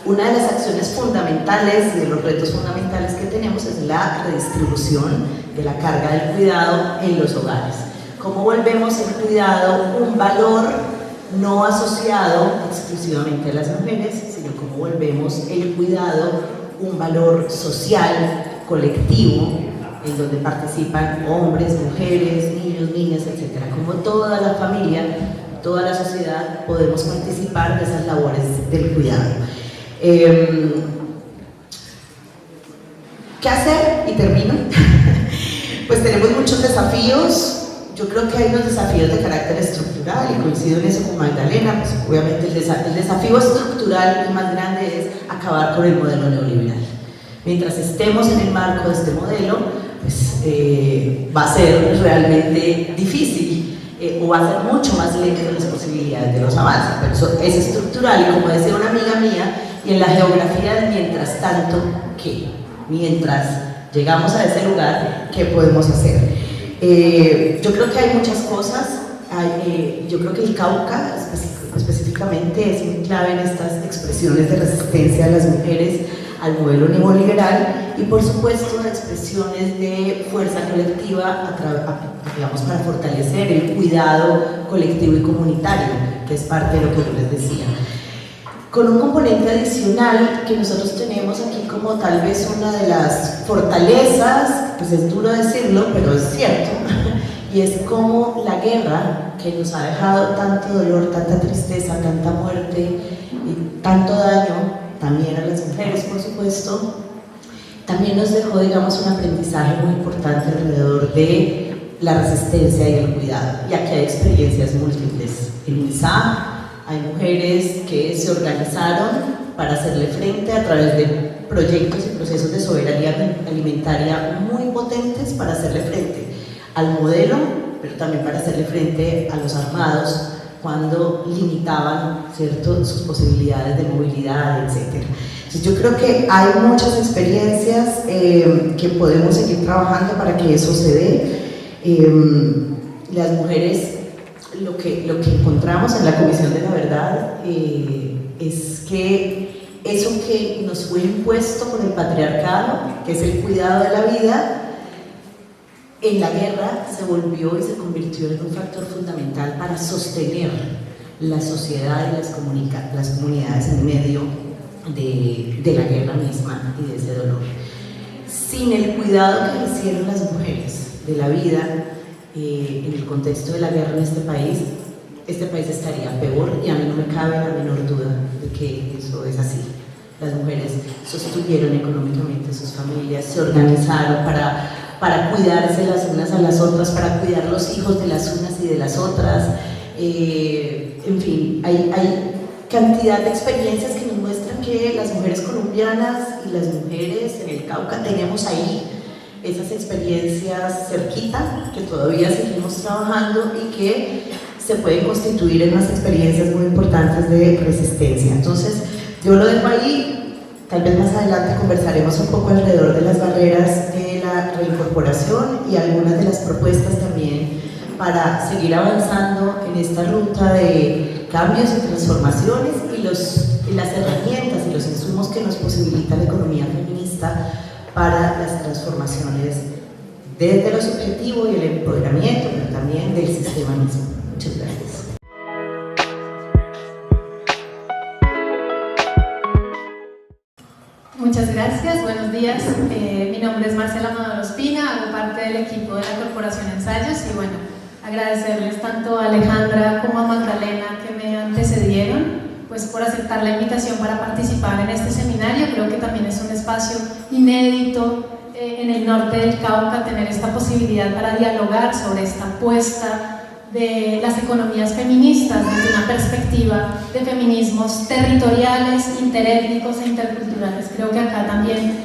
una de las acciones fundamentales, de los retos fundamentales que tenemos, es la redistribución de la carga del cuidado en los hogares. ¿Cómo volvemos el cuidado un valor no asociado exclusivamente a las mujeres, sino cómo volvemos el cuidado un valor social, colectivo, en donde participan hombres, mujeres, niños, niñas, etc. Como toda la familia, toda la sociedad podemos participar de esas labores del cuidado. ¿Qué hacer? Y termino. Pues tenemos muchos desafíos. Yo creo que hay unos desafíos de carácter estructural y coincido en eso con Magdalena. Pues obviamente el desafío estructural y más grande es acabar con el modelo neoliberal. Mientras estemos en el marco de este modelo, pues va a ser realmente difícil o va a ser mucho más lento las posibilidades de los avances, pero eso es estructural y como decía una amiga mía, y en la geografía mientras tanto, ¿qué? Mientras llegamos a ese lugar, ¿qué podemos hacer? Yo creo que hay muchas cosas, yo creo que el Cauca específicamente es muy clave en estas expresiones de resistencia de las mujeres al modelo neoliberal y por supuesto expresiones de fuerza colectiva digamos, para fortalecer el cuidado colectivo y comunitario, que es parte de lo que yo les decía. Con un componente adicional que nosotros tenemos aquí como tal vez una de las fortalezas, pues es duro decirlo, pero es cierto, y es como la guerra que nos ha dejado tanto dolor, tanta tristeza, tanta muerte y tanto daño, también a las mujeres por supuesto, también nos dejó, digamos, un aprendizaje muy importante alrededor de la resistencia y el cuidado, y aquí hay experiencias múltiples. En MISA hay mujeres que se organizaron para hacerle frente a través de proyectos y procesos de soberanía alimentaria muy potentes para hacerle frente al modelo, pero también para hacerle frente a los armados cuando limitaban, ¿cierto?, sus posibilidades de movilidad, etc. Entonces yo creo que hay muchas experiencias que podemos seguir trabajando para que eso se dé. Las mujeres, lo que encontramos en la Comisión de la Verdad es que eso que nos fue impuesto por el patriarcado, que es el cuidado de la vida, en la guerra se volvió y se convirtió en un factor fundamental para sostener la sociedad y las comunidades en medio de la guerra misma y de ese dolor. Sin el cuidado que hicieron las mujeres de la vida en el contexto de la guerra en este país estaría peor y a mí no me cabe la menor duda de que eso es así. Las mujeres sostuvieron económicamente sus familias, se organizaron para cuidarse las unas a las otras, para cuidar los hijos de las unas y de las otras. En fin, hay cantidad de experiencias que nos muestran que las mujeres colombianas y las mujeres en el Cauca tenemos ahí esas experiencias cerquita, que todavía seguimos trabajando y que se pueden constituir en unas experiencias muy importantes de resistencia. Entonces, yo lo dejo ahí, tal vez más adelante conversaremos un poco alrededor de las barreras de la reincorporación y algunas de las propuestas también para seguir avanzando en esta ruta de cambios y transformaciones y las herramientas y los insumos que nos posibilita la economía feminista para las transformaciones desde lo subjetivo y el empoderamiento, pero también del sistema mismo. Muchas gracias. Muchas gracias, buenos días. Mi nombre es Marcela Amador Ospina, hago parte del equipo de la Corporación Ensayos y bueno, agradecerles tanto a Alejandra como a Magdalena que me antecedieron pues por aceptar la invitación para participar en este seminario. Creo que también es un espacio inédito en el norte del Cauca tener esta posibilidad para dialogar sobre esta apuesta de las economías feministas desde una perspectiva de feminismos territoriales, interétnicos e interculturales. Creo que acá también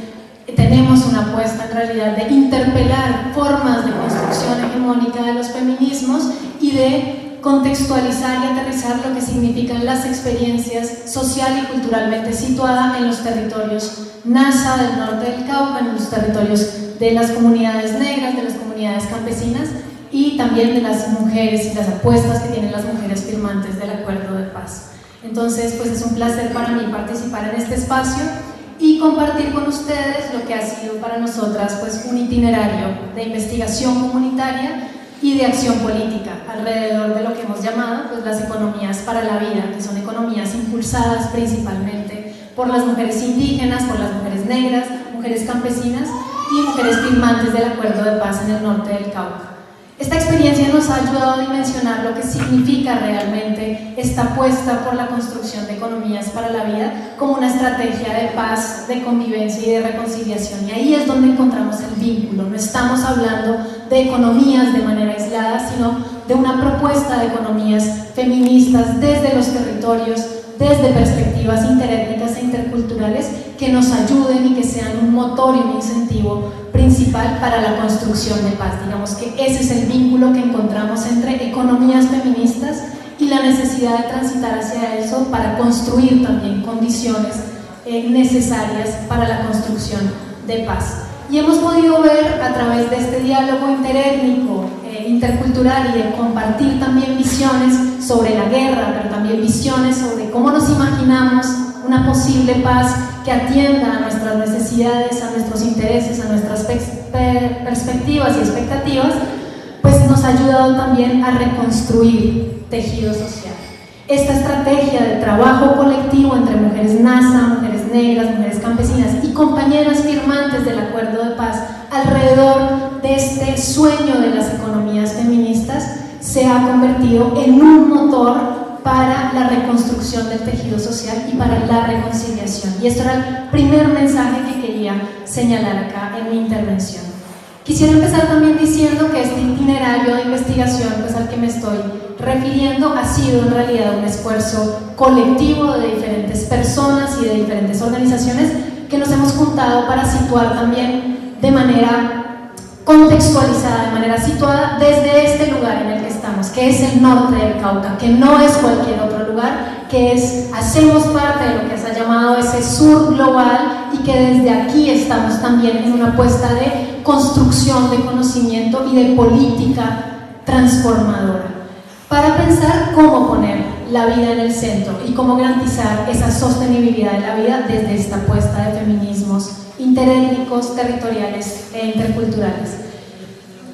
tenemos una apuesta en realidad de interpelar formas de construcción hegemónica de los feminismos y de contextualizar y aterrizar lo que significan las experiencias social y culturalmente situadas en los territorios NASA del norte del Cauca, en los territorios de las comunidades negras, de las comunidades campesinas y también de las mujeres y las apuestas que tienen las mujeres firmantes del Acuerdo de Paz. Entonces, pues es un placer para mí participar en este espacio y compartir con ustedes lo que ha sido para nosotras pues un itinerario de investigación comunitaria y de acción política alrededor de lo que hemos llamado pues, las economías para la vida, que son economías impulsadas principalmente por las mujeres indígenas, por las mujeres negras, mujeres campesinas y mujeres firmantes del Acuerdo de Paz en el norte del Cauca. Esta experiencia nos ha ayudado a dimensionar lo que significa realmente esta apuesta por la construcción de economías para la vida como una estrategia de paz, de convivencia y de reconciliación. Y ahí es donde encontramos el vínculo. No estamos hablando de economías de manera aislada, sino de una propuesta de economías feministas desde los territorios, desde perspectivas interétnicas e interculturales que nos ayuden y que sean un motor y un incentivo principal para la construcción de paz. Digamos que ese es el vínculo que encontramos entre economías feministas y la necesidad de transitar hacia eso para construir también condiciones necesarias para la construcción de paz. Y hemos podido ver a través de este diálogo interétnico, intercultural y de compartir también visiones sobre la guerra, pero también visiones sobre cómo nos imaginamos una posible paz que atienda a nuestras necesidades, a nuestros intereses, a nuestras perspectivas y expectativas, pues nos ha ayudado también a reconstruir tejido social. Esta estrategia de trabajo colectivo entre mujeres NASA, mujeres negras, mujeres campesinas y compañeras firmantes del Acuerdo de Paz alrededor de este sueño de las economías feministas se ha convertido en un motor para la reconstrucción del tejido social y para la reconciliación. Y esto era el primer mensaje que quería señalar acá en mi intervención. Quisiera empezar también diciendo que este itinerario de investigación pues, al que me estoy refiriendo ha sido en realidad un esfuerzo colectivo de diferentes personas y de diferentes organizaciones que nos hemos juntado para situar también de manera contextualizada, de manera situada desde este lugar en el que estamos, que es el norte del Cauca, que no es cualquier otro lugar, que es, hacemos parte de lo que se ha llamado ese sur global y que desde aquí estamos también en una apuesta de construcción de conocimiento y de política transformadora, para pensar cómo poner la vida en el centro y cómo garantizar esa sostenibilidad de la vida desde esta apuesta de feminismos interétnicos, territoriales e interculturales.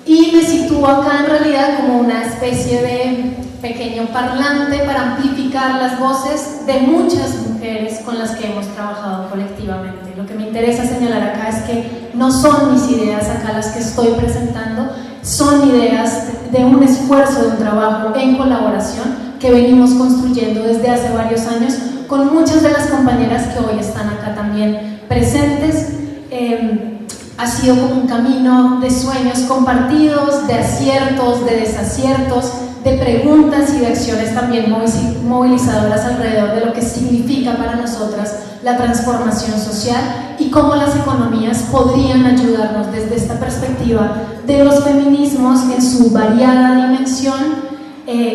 Y me sitúo acá en realidad como una especie de pequeño parlante para amplificar las voces de muchas mujeres con las que hemos trabajado colectivamente. Lo que me interesa señalar acá es que no son mis ideas acá las que estoy presentando, son ideas de un esfuerzo, de un trabajo en colaboración que venimos construyendo desde hace varios años con muchas de las compañeras que hoy están acá también presentes. Ha sido como un camino de sueños compartidos, de aciertos, de desaciertos, de preguntas y de acciones también movilizadoras alrededor de lo que significa para nosotras la transformación social y cómo las economías podrían ayudarnos desde esta perspectiva de los feminismos en su variada dimensión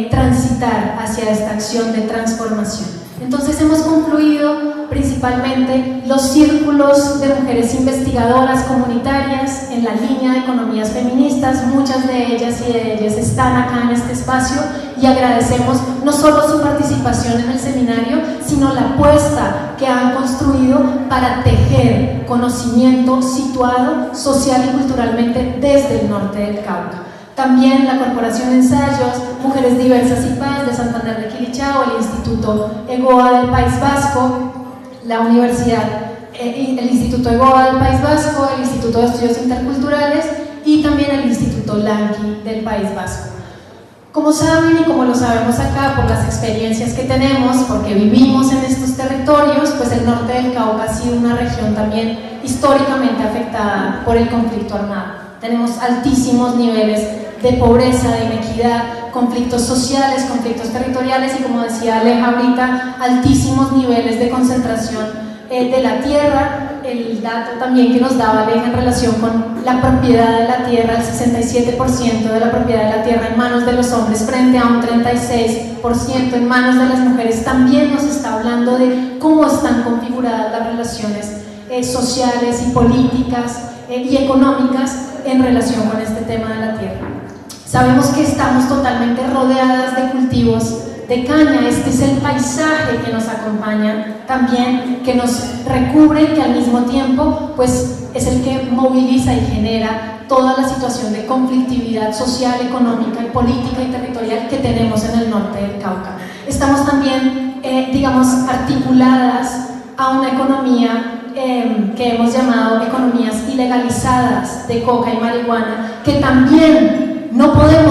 transitar hacia esta acción de transformación. Entonces hemos concluido principalmente los círculos de mujeres investigadoras comunitarias en la línea de economías feministas. Muchas de ellas y de ellas están acá en este espacio y agradecemos no solo su participación en el seminario, sino la apuesta que han construido para tejer conocimiento situado social y culturalmente desde el norte del Cauca. También la Corporación Ensayos, Mujeres Diversas y Paz de Santander de Quilichao, el Instituto EGOA del País Vasco, la Universidad, el Instituto EGOA del País Vasco, el Instituto de Estudios Interculturales y también el Instituto Lanqui del País Vasco. Como saben y como lo sabemos acá por las experiencias que tenemos, porque vivimos en estos territorios, pues el norte del Cauca ha sido una región también históricamente afectada por el conflicto armado. Tenemos altísimos niveles de pobreza, de inequidad, conflictos sociales, conflictos territoriales y, como decía Aleja ahorita, altísimos niveles de concentración de la tierra. El dato también que nos daba Aleja en relación con la propiedad de la tierra, el 67% de la propiedad de la tierra en manos de los hombres frente a un 36% en manos de las mujeres, también nos está hablando de cómo están configuradas las relaciones sociales y políticas y económicas en relación con este tema de la tierra. Sabemos que estamos totalmente rodeadas de cultivos de caña. Este es el paisaje que nos acompaña también, que nos recubre y que al mismo tiempo pues, es el que moviliza y genera toda la situación de conflictividad social, económica y política y territorial que tenemos en el norte del Cauca. Estamos también, digamos, articuladas a una economía que hemos llamado economías ilegalizadas de coca y marihuana, que también no podemos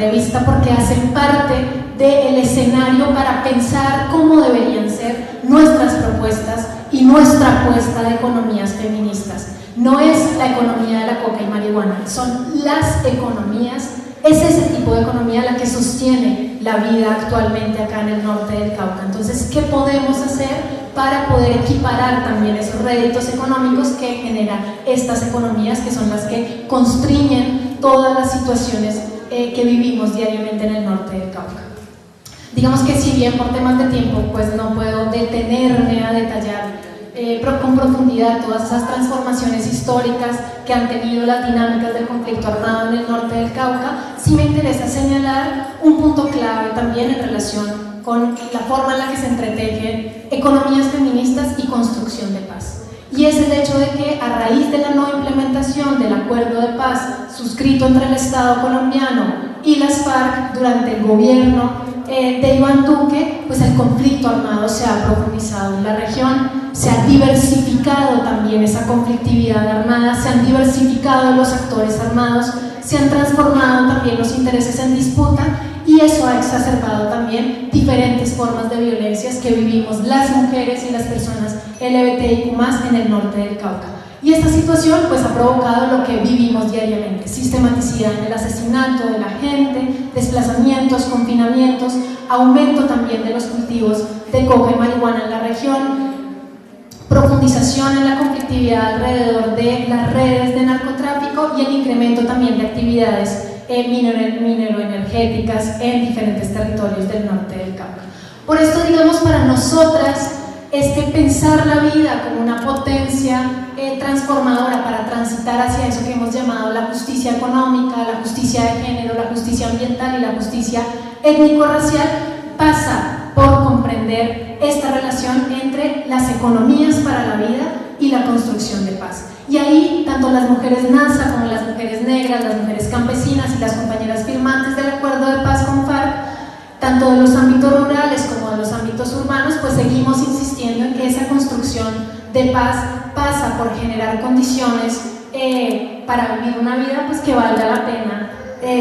de vista porque hacen parte del escenario para pensar cómo deberían ser nuestras propuestas y nuestra apuesta de economías feministas. No es la economía de la coca y marihuana, son las economías, es ese tipo de economía la que sostiene la vida actualmente acá en el norte del Cauca. Entonces, ¿qué podemos hacer para poder equiparar también esos réditos económicos que generan estas economías, que son las que constriñen todas las situaciones que vivimos diariamente en el norte del Cauca? Digamos que si bien por temas de tiempo pues no puedo detenerme a detallar con profundidad todas esas transformaciones históricas que han tenido las dinámicas del conflicto armado en el norte del Cauca, sí me interesa señalar un punto clave también en relación con la forma en la que se entretejen economías feministas y construcción de paz. Y es el hecho de que a raíz de la no implementación del acuerdo de paz suscrito entre el Estado colombiano y las FARC durante el gobierno de Iván Duque, pues el conflicto armado se ha profundizado en la región, se ha diversificado también esa conflictividad armada, se han diversificado los actores armados, se han transformado también los intereses en disputa, y eso ha exacerbado también diferentes formas de violencias que vivimos las mujeres y las personas LGBTIQ+ en el norte del Cauca. Y esta situación pues ha provocado lo que vivimos diariamente: sistematicidad en el asesinato de la gente, desplazamientos, confinamientos, aumento también de los cultivos de coca y marihuana en la región, profundización en la conflictividad alrededor de las redes de narcotráfico y el incremento también de actividades mineroenergéticas en diferentes territorios del norte del Cauca. Por esto, digamos, para nosotras pensar la vida como una potencia transformadora para transitar hacia eso que hemos llamado la justicia económica, la justicia de género, la justicia ambiental y la justicia étnico-racial pasa por comprender esta relación entre las economías para la vida y la construcción de paz. Y ahí, tanto las mujeres NASA como las mujeres negras, las mujeres campesinas y las compañeras firmantes del acuerdo de paz con FARC, tanto de los ámbitos rurales como de los ámbitos urbanos, pues seguimos insistiendo en que esa construcción de paz pasa por generar condiciones para vivir una vida pues que valga la pena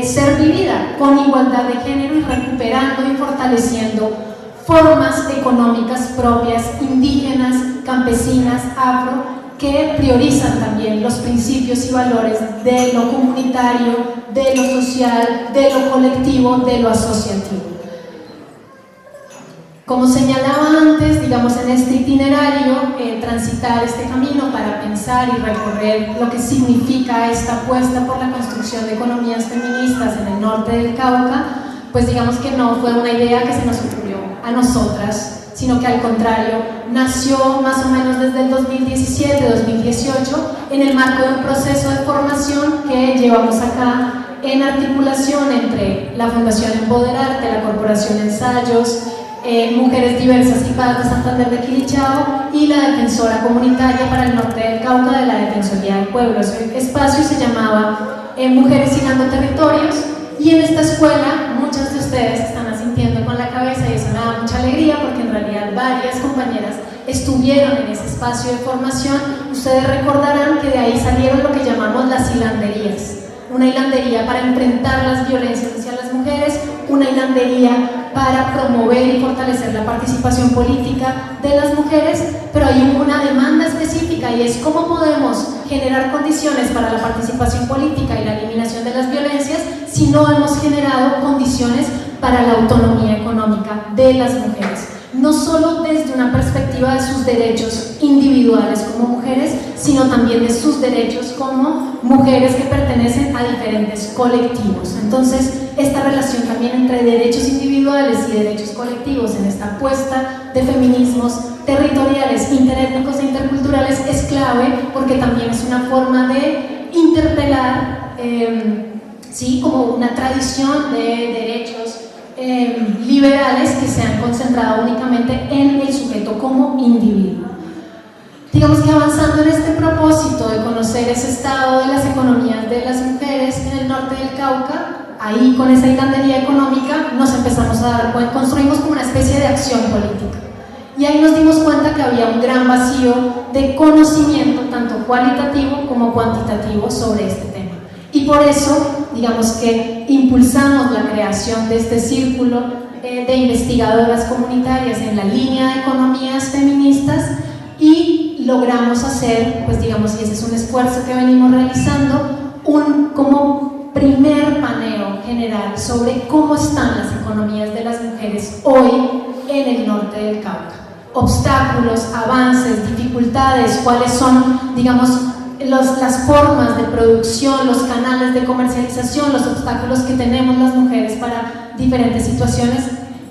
ser vivida, con igualdad de género y recuperando y fortaleciendo formas económicas propias, indígenas, campesinas, afro, que priorizan también los principios y valores de lo comunitario, de lo social, de lo colectivo, de lo asociativo. Como señalaba antes, digamos, en este itinerario, transitar este camino para pensar y recorrer lo que significa esta apuesta por la construcción de economías feministas en el norte del Cauca, pues digamos que no fue una idea que se nos ocurrió a nosotras, sino que al contrario, nació más o menos desde el 2017-2018 en el marco de un proceso de formación que llevamos acá en articulación entre la Fundación Empoderarte, la Corporación Ensayos, Mujeres Diversas y Paz de Santander de Quilichao y la Defensora Comunitaria para el Norte del Cauca de la Defensoría del Pueblo. Ese espacio se llamaba Mujeres Hilando Territorios, y en esta escuela muchas de ustedes están asintiendo con la cabeza y eso me da mucha alegría porque en realidad varias compañeras estuvieron en ese espacio de formación. Ustedes recordarán que de ahí salieron lo que llamamos las hilanderías, una hilandería para enfrentar las violencias hacia las mujeres, una hilandería para promover y fortalecer la participación política de las mujeres, pero hay una demanda específica y es cómo podemos generar condiciones para la participación política y la eliminación de las violencias si no hemos generado condiciones para la autonomía económica de las mujeres, no solo desde una perspectiva de sus derechos individuales como mujeres, sino también de sus derechos como mujeres que pertenecen a diferentes colectivos. Entonces, esta relación también entre derechos individuales y derechos colectivos en esta apuesta de feminismos territoriales, interétnicos e interculturales es clave porque también es una forma de interpelar ¿sí? como una tradición de derechos liberales que se han concentrado únicamente en el sujeto como individuo. Digamos que avanzando en este propósito de conocer ese estado de las economías de las mujeres en el norte del Cauca, ahí con esa hilandería económica nos empezamos a dar cuenta, construimos como una especie de acción política. Y ahí nos dimos cuenta que había un gran vacío de conocimiento, tanto cualitativo como cuantitativo, sobre este tema. Y por eso, digamos que impulsamos la creación de este círculo de investigadoras comunitarias en la línea de economías feministas y logramos hacer, pues digamos, y ese es un esfuerzo que venimos realizando, un como primer paneo general sobre cómo están las economías de las mujeres hoy en el norte del Cauca. Obstáculos, avances, dificultades, cuáles son, digamos, las formas de producción, los canales de comercialización, los obstáculos que tenemos las mujeres para diferentes situaciones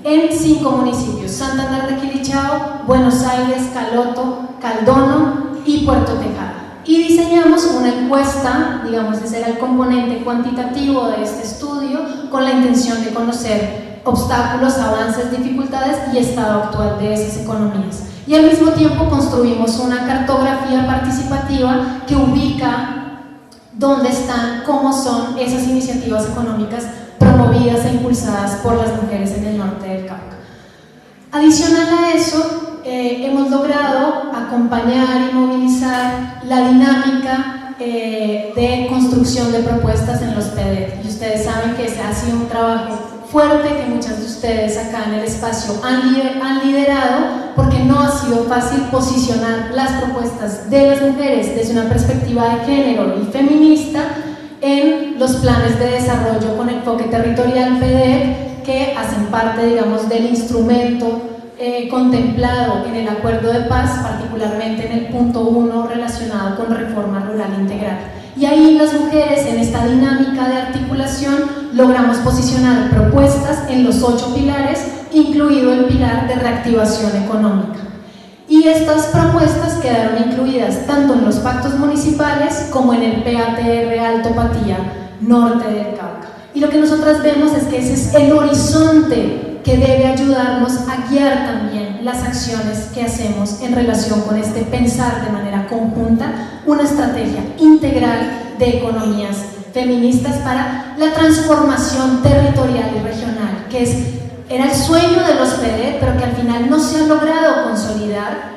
en 5 municipios: Santander de Quilichao, Buenos Aires, Caloto, Caldono y Puerto Tejada. Y diseñamos una encuesta, digamos, ese era el componente cuantitativo de este estudio, con la intención de conocer obstáculos, avances, dificultades y estado actual de esas economías. Y al mismo tiempo construimos una cartografía participativa que ubica dónde están, cómo son esas iniciativas económicas promovidas e impulsadas por las mujeres en el norte del Cauca. Adicional a eso, hemos logrado acompañar y movilizar la dinámica de construcción de propuestas en los PEDET. Y ustedes saben que ese ha sido un trabajo fuerte que muchas de ustedes acá en el espacio han liderado, porque no ha sido fácil posicionar las propuestas de las mujeres desde una perspectiva de género y feminista en los planes de desarrollo con enfoque territorial PEDET, que hacen parte, digamos, del instrumento contemplado en el Acuerdo de Paz, particularmente en el punto 1 relacionado con reforma rural integral. Y ahí las mujeres, en esta dinámica de articulación, logramos posicionar propuestas en los 8 pilares, incluido el pilar de reactivación económica. Y estas propuestas quedaron incluidas tanto en los pactos municipales como en el PATR Alto Patía, norte del Cauca. Y lo que nosotras vemos es que ese es el horizonte que debe ayudarnos a guiar también las acciones que hacemos en relación con este pensar de manera conjunta una estrategia integral de economías feministas para la transformación territorial y regional, que era el sueño de los PEDET, pero que al final no se ha logrado consolidar.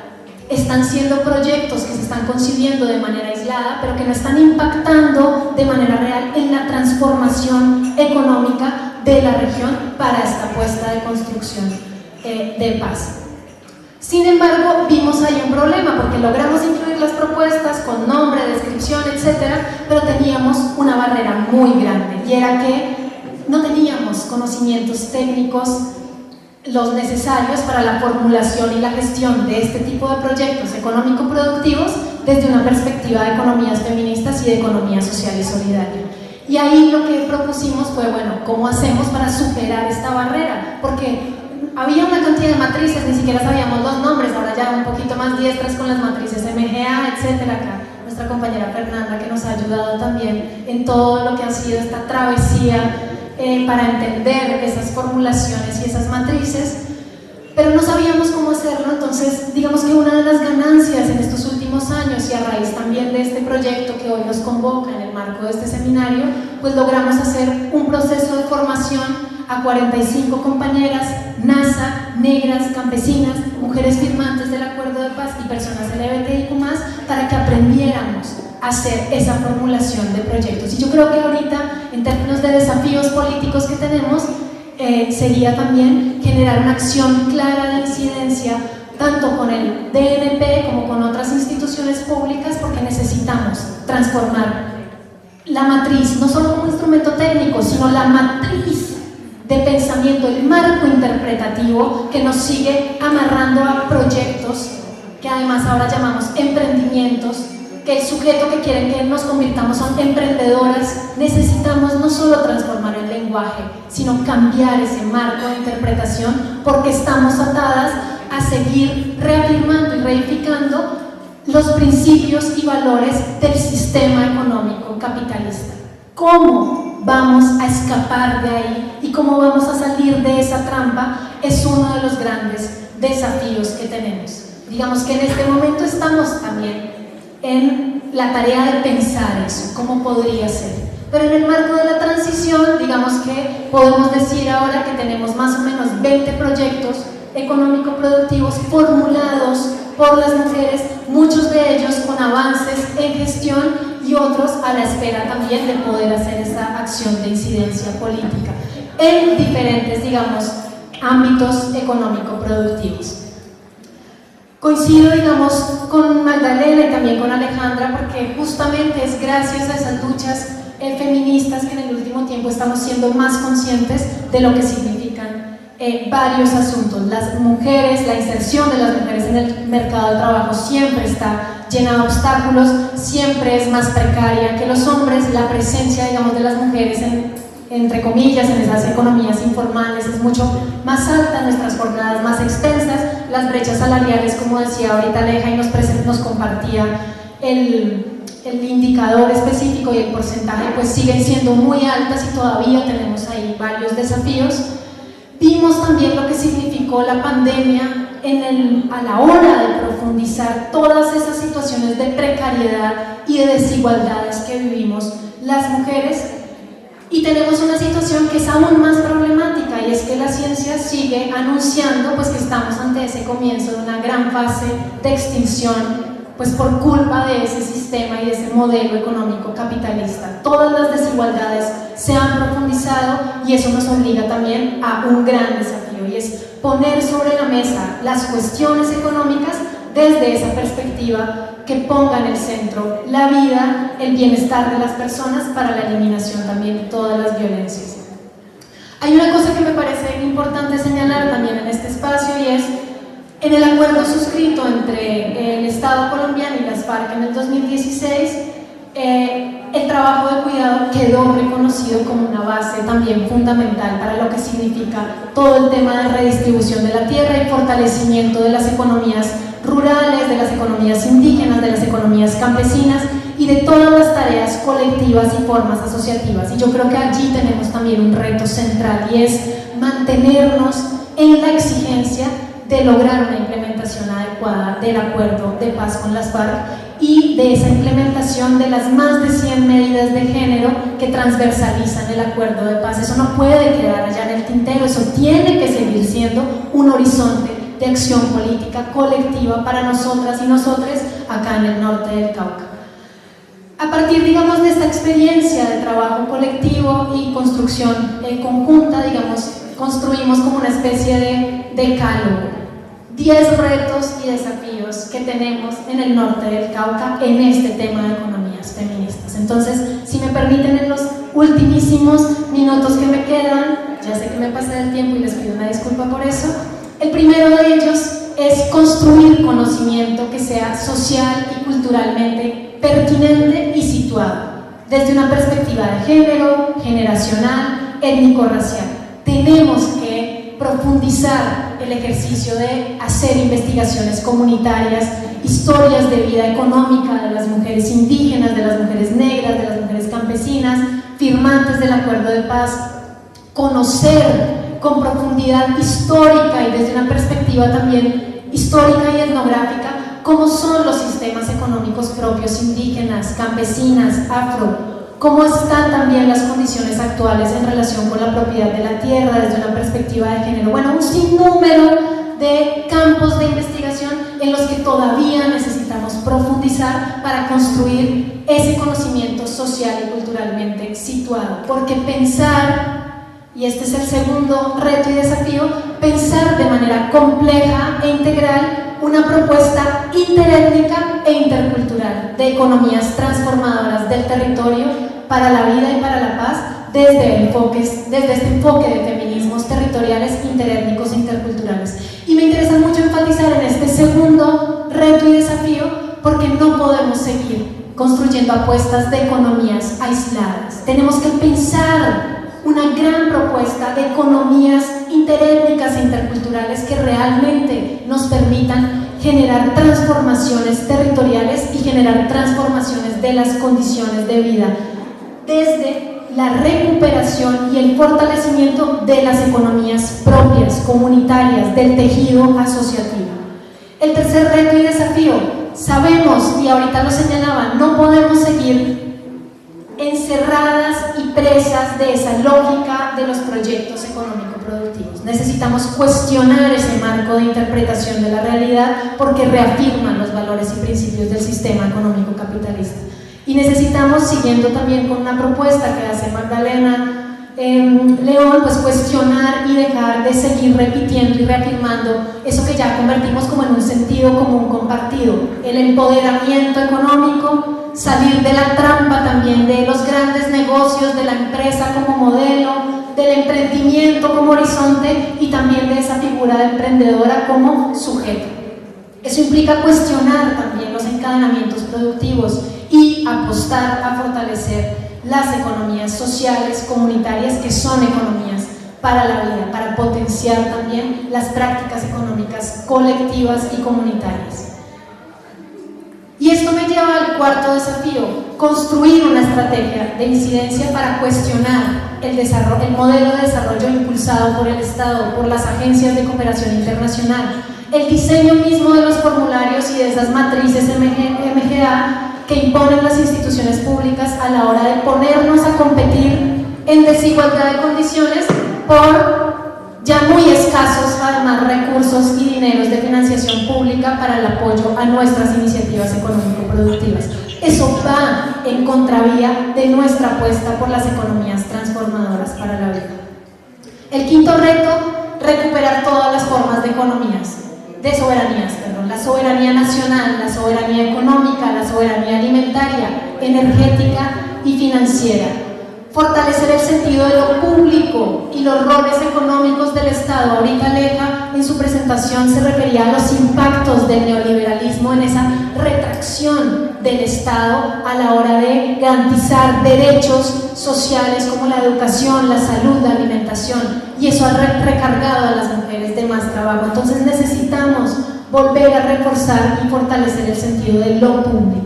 Están siendo proyectos que se están concibiendo de manera aislada, pero que no están impactando de manera real en la transformación económica de la región para esta apuesta de construcción de paz. Sin embargo, vimos ahí un problema, porque logramos incluir las propuestas con nombre, descripción, etcétera, pero teníamos una barrera muy grande, y era que no teníamos conocimientos técnicos los necesarios para la formulación y la gestión de este tipo de proyectos económico-productivos desde una perspectiva de economías feministas y de economía social y solidaria. Y ahí lo que propusimos fue, bueno, ¿cómo hacemos para superar esta barrera? Porque había una cantidad de matrices, ni siquiera sabíamos los nombres, ahora ya un poquito más diestras con las matrices MGA, etcétera. Acá nuestra compañera Fernanda, que nos ha ayudado también en todo lo que ha sido esta travesía para entender esas formulaciones y esas matrices, pero no sabíamos cómo hacerlo. Entonces, digamos que una de las ganancias en estos últimos años, y a raíz también de este proyecto que hoy nos convoca en el marco de este seminario, pues logramos hacer un proceso de formación a 45 compañeras NASA, negras, campesinas, mujeres firmantes del Acuerdo de Paz y personas LGBTIQ+, para que aprendiéramos a hacer esa formulación de proyectos. Y yo creo que ahorita, en términos de desafíos políticos que tenemos, sería también generar una acción clara de incidencia, tanto con el DNP como con otras instituciones públicas, porque necesitamos transformar la matriz, no solo como instrumento técnico, sino la matriz de pensamiento, el marco interpretativo que nos sigue amarrando a proyectos que además ahora llamamos emprendimientos, que el sujeto que quieren que nos convirtamos son emprendedoras. Necesitamos no solo transformar el lenguaje, sino cambiar ese marco de interpretación, porque estamos atadas a seguir reafirmando y reificando los principios y valores del sistema económico capitalista. ¿Cómo vamos a escapar de ahí y cómo vamos a salir de esa trampa? Es uno de los grandes desafíos que tenemos. Digamos que en este momento estamos también en la tarea de pensar eso, cómo podría ser. Pero en el marco de la transición, digamos que podemos decir ahora que tenemos más o menos 20 proyectos económico-productivos formulados por las mujeres, muchos de ellos con avances en gestión, y otros a la espera también de poder hacer esa acción de incidencia política en diferentes, digamos, ámbitos económico-productivos. Coincido, digamos, con Magdalena y también con Alejandra, porque justamente es gracias a esas luchas feministas que en el último tiempo estamos siendo más conscientes de lo que significan varios asuntos. Las mujeres, la inserción de las mujeres en el mercado de trabajo siempre está llena de obstáculos, siempre es más precaria que los hombres. La presencia, digamos, de las mujeres entre comillas, en esas economías informales es mucho más alta, nuestras jornadas más extensas, las brechas salariales, como decía ahorita Aleja y nos compartía el indicador específico y el porcentaje, pues siguen siendo muy altas y todavía tenemos ahí varios desafíos. Vimos también lo que significó la pandemia a la hora de profundizar todas esas situaciones de precariedad y de desigualdades que vivimos las mujeres. Y tenemos una situación que es aún más problemática, y es que la ciencia sigue anunciando pues, que estamos ante ese comienzo de una gran fase de extinción, pues por culpa de ese sistema y de ese modelo económico capitalista. Todas las desigualdades se han profundizado y eso nos obliga también a un gran desafío, y es poner sobre la mesa las cuestiones económicas desde esa perspectiva que ponga en el centro la vida, el bienestar de las personas para la eliminación también de todas las violencias. Hay una cosa que me parece importante señalar también en este espacio, y es en el acuerdo suscrito entre el Estado colombiano y las FARC en el 2016, el trabajo de cuidado quedó reconocido como una base también fundamental para lo que significa todo el tema de redistribución de la tierra y fortalecimiento de las economías rurales, de las economías indígenas, de las economías campesinas y de todas las tareas colectivas y formas asociativas. Y yo creo que allí tenemos también un reto central, y es mantenernos en la exigencia de lograr una implementación adecuada del acuerdo de paz con las FARC y de esa implementación de las más de 100 medidas de género que transversalizan el acuerdo de paz. Eso no puede quedar allá en el tintero, eso tiene que seguir siendo un horizonte de acción política colectiva para nosotras y nosotres acá en el norte del Cauca. A partir, digamos, de esta experiencia de trabajo colectivo y construcción conjunta, digamos, construimos como una especie de decálogo, 10 retos y desafíos que tenemos en el norte del Cauca en este tema de economías feministas. Entonces, si me permiten, en los ultimísimos minutos que me quedan, ya sé que me pasé del tiempo y les pido una disculpa por eso, el primero de ellos es construir conocimiento que sea social y culturalmente pertinente y situado, desde una perspectiva de género, generacional, étnico-racial. Tenemos que profundizar el ejercicio de hacer investigaciones comunitarias, historias de vida económica de las mujeres indígenas, de las mujeres negras, de las mujeres campesinas, firmantes del acuerdo de paz, conocer con profundidad histórica y desde una perspectiva también histórica y etnográfica cómo son los sistemas económicos propios indígenas, campesinas, afro, cómo están también las condiciones actuales en relación con la propiedad de la tierra desde una perspectiva de género. Bueno, un sinnúmero de campos de investigación en los que todavía necesitamos profundizar para construir ese conocimiento social y culturalmente situado, porque pensar, y este es el segundo reto y desafío, pensar de manera compleja e integral una propuesta interétnica e intercultural de economías transformadoras del territorio para la vida y para la paz desde este enfoque de feminismos territoriales, interétnicos e interculturales. Y me interesa mucho enfatizar en este segundo reto y desafío porque no podemos seguir construyendo apuestas de economías aisladas. Tenemos que pensar una gran propuesta de economías interétnicas e interculturales que realmente nos permitan generar transformaciones territoriales y generar transformaciones de las condiciones de vida desde la recuperación y el fortalecimiento de las economías propias, comunitarias, del tejido asociativo. El tercer reto y desafío, sabemos, y ahorita lo señalaba, no podemos seguir encerradas y presas de esa lógica de los proyectos económico-productivos. Necesitamos cuestionar ese marco de interpretación de la realidad porque reafirman los valores y principios del sistema económico capitalista. Y necesitamos, siguiendo también con una propuesta que hace Magdalena León, pues cuestionar y dejar de seguir repitiendo y reafirmando eso que ya convertimos como en un sentido común compartido, el empoderamiento económico, salir de la trampa también de los grandes negocios, de la empresa como modelo, del emprendimiento como horizonte y también de esa figura de emprendedora como sujeto. Eso implica cuestionar también los encadenamientos productivos y apostar a fortalecer las economías sociales, comunitarias, que son economías para la vida, para potenciar también las prácticas económicas colectivas y comunitarias. Y esto me lleva al cuarto desafío: construir una estrategia de incidencia para cuestionar el modelo de desarrollo impulsado por el Estado, por las agencias de cooperación internacional, el diseño mismo de los formularios y de esas matrices MGA que imponen las instituciones públicas a la hora de ponernos a competir en desigualdad de condiciones por ya muy escasos, además, recursos y dineros de financiación pública para el apoyo a nuestras iniciativas económico-productivas. Eso va en contravía de nuestra apuesta por las economías transformadoras para la vida. El quinto reto: recuperar todas las formas de soberanías, la soberanía nacional, la soberanía económica, la soberanía alimentaria, energética y financiera. Fortalecer el sentido de lo público y los roles económicos del Estado. Ahorita Aleja en su presentación se refería a los impactos del neoliberalismo en esa retracción del Estado a la hora de garantizar derechos sociales como la educación, la salud, la alimentación, y eso ha recargado a las mujeres de más trabajo. Entonces necesitamos volver a reforzar y fortalecer el sentido de lo público.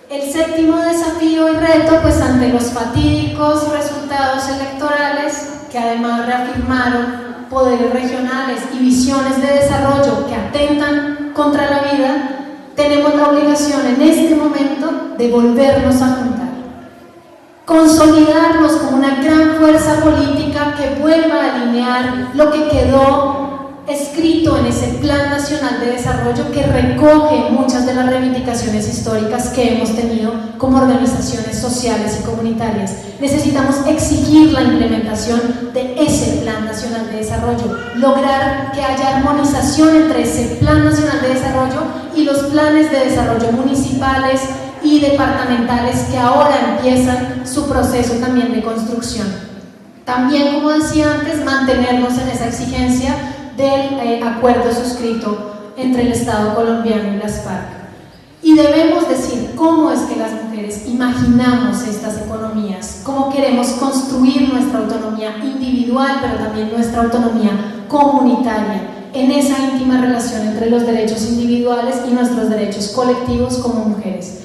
El séptimo desafío y reto, pues ante los fatídicos resultados electorales que además reafirmaron poderes regionales y visiones de desarrollo que atentan contra la vida, tenemos la obligación en este momento de volvernos a juntar, consolidarnos como una gran fuerza política que vuelva a alinear lo que quedó escrito en ese Plan Nacional de Desarrollo, que recoge muchas de las reivindicaciones históricas que hemos tenido como organizaciones sociales y comunitarias. Necesitamos exigir la implementación de ese Plan Nacional de Desarrollo, lograr que haya armonización entre ese Plan Nacional de Desarrollo y los planes de desarrollo municipales y departamentales que ahora empiezan su proceso también de construcción. También, como decía antes, mantenernos en esa exigencia del acuerdo suscrito entre el Estado colombiano y las FARC. Y debemos decir cómo es que las mujeres imaginamos estas economías, cómo queremos construir nuestra autonomía individual, pero también nuestra autonomía comunitaria, en esa íntima relación entre los derechos individuales y nuestros derechos colectivos como mujeres.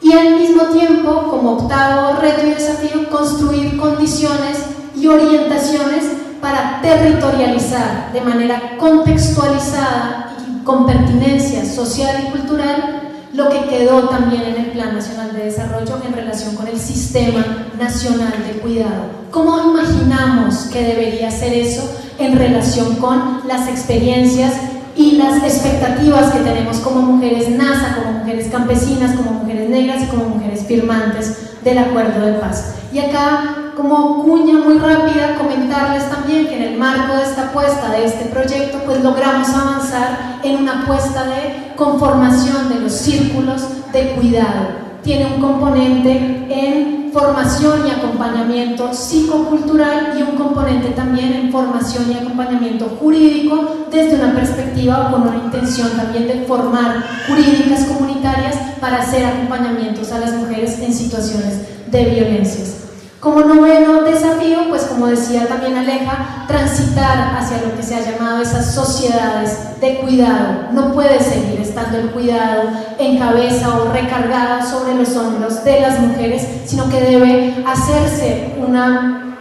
Y al mismo tiempo, como octavo reto y desafío, construir condiciones y orientaciones para territorializar de manera contextualizada y con pertinencia social y cultural lo que quedó también en el Plan Nacional de Desarrollo en relación con el Sistema Nacional de Cuidado. ¿Cómo imaginamos que debería ser eso en relación con las experiencias y las expectativas que tenemos como mujeres NASA, como mujeres campesinas, como mujeres negras y como mujeres firmantes del Acuerdo de Paz? Y acá, como cuña muy rápida, comentarles también que en el marco de esta apuesta, de este proyecto, pues logramos avanzar en una apuesta de conformación de los círculos de cuidado. Tiene un componente en formación y acompañamiento psicocultural y un componente también en formación y acompañamiento jurídico desde una perspectiva o con una intención también de formar jurídicas comunitarias para hacer acompañamientos a las mujeres en situaciones de violencias. Como noveno desafío, pues como decía también Aleja, transitar hacia lo que se ha llamado esas sociedades de cuidado. No puede seguir estando el cuidado en cabeza o recargado sobre los hombros de las mujeres, sino que debe hacerse una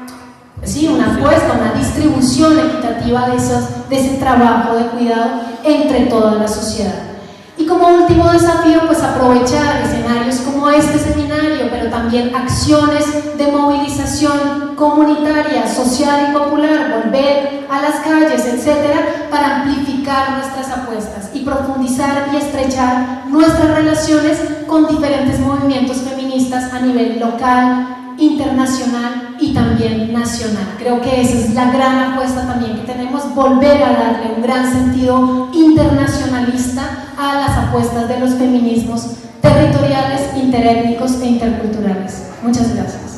apuesta, una distribución equitativa de ese trabajo de cuidado entre toda la sociedad. Y como último desafío, pues aprovechar escenarios como este seminario, pero también acciones de movilización comunitaria, social y popular, volver a las calles, etcétera, para amplificar nuestras apuestas y profundizar y estrechar nuestras relaciones con diferentes movimientos feministas a nivel local, internacional y también nacional. Creo que esa es la gran apuesta también que tenemos, volver a darle un gran sentido internacionalista a las apuestas de los feminismos territoriales, interétnicos e interculturales. Muchas gracias.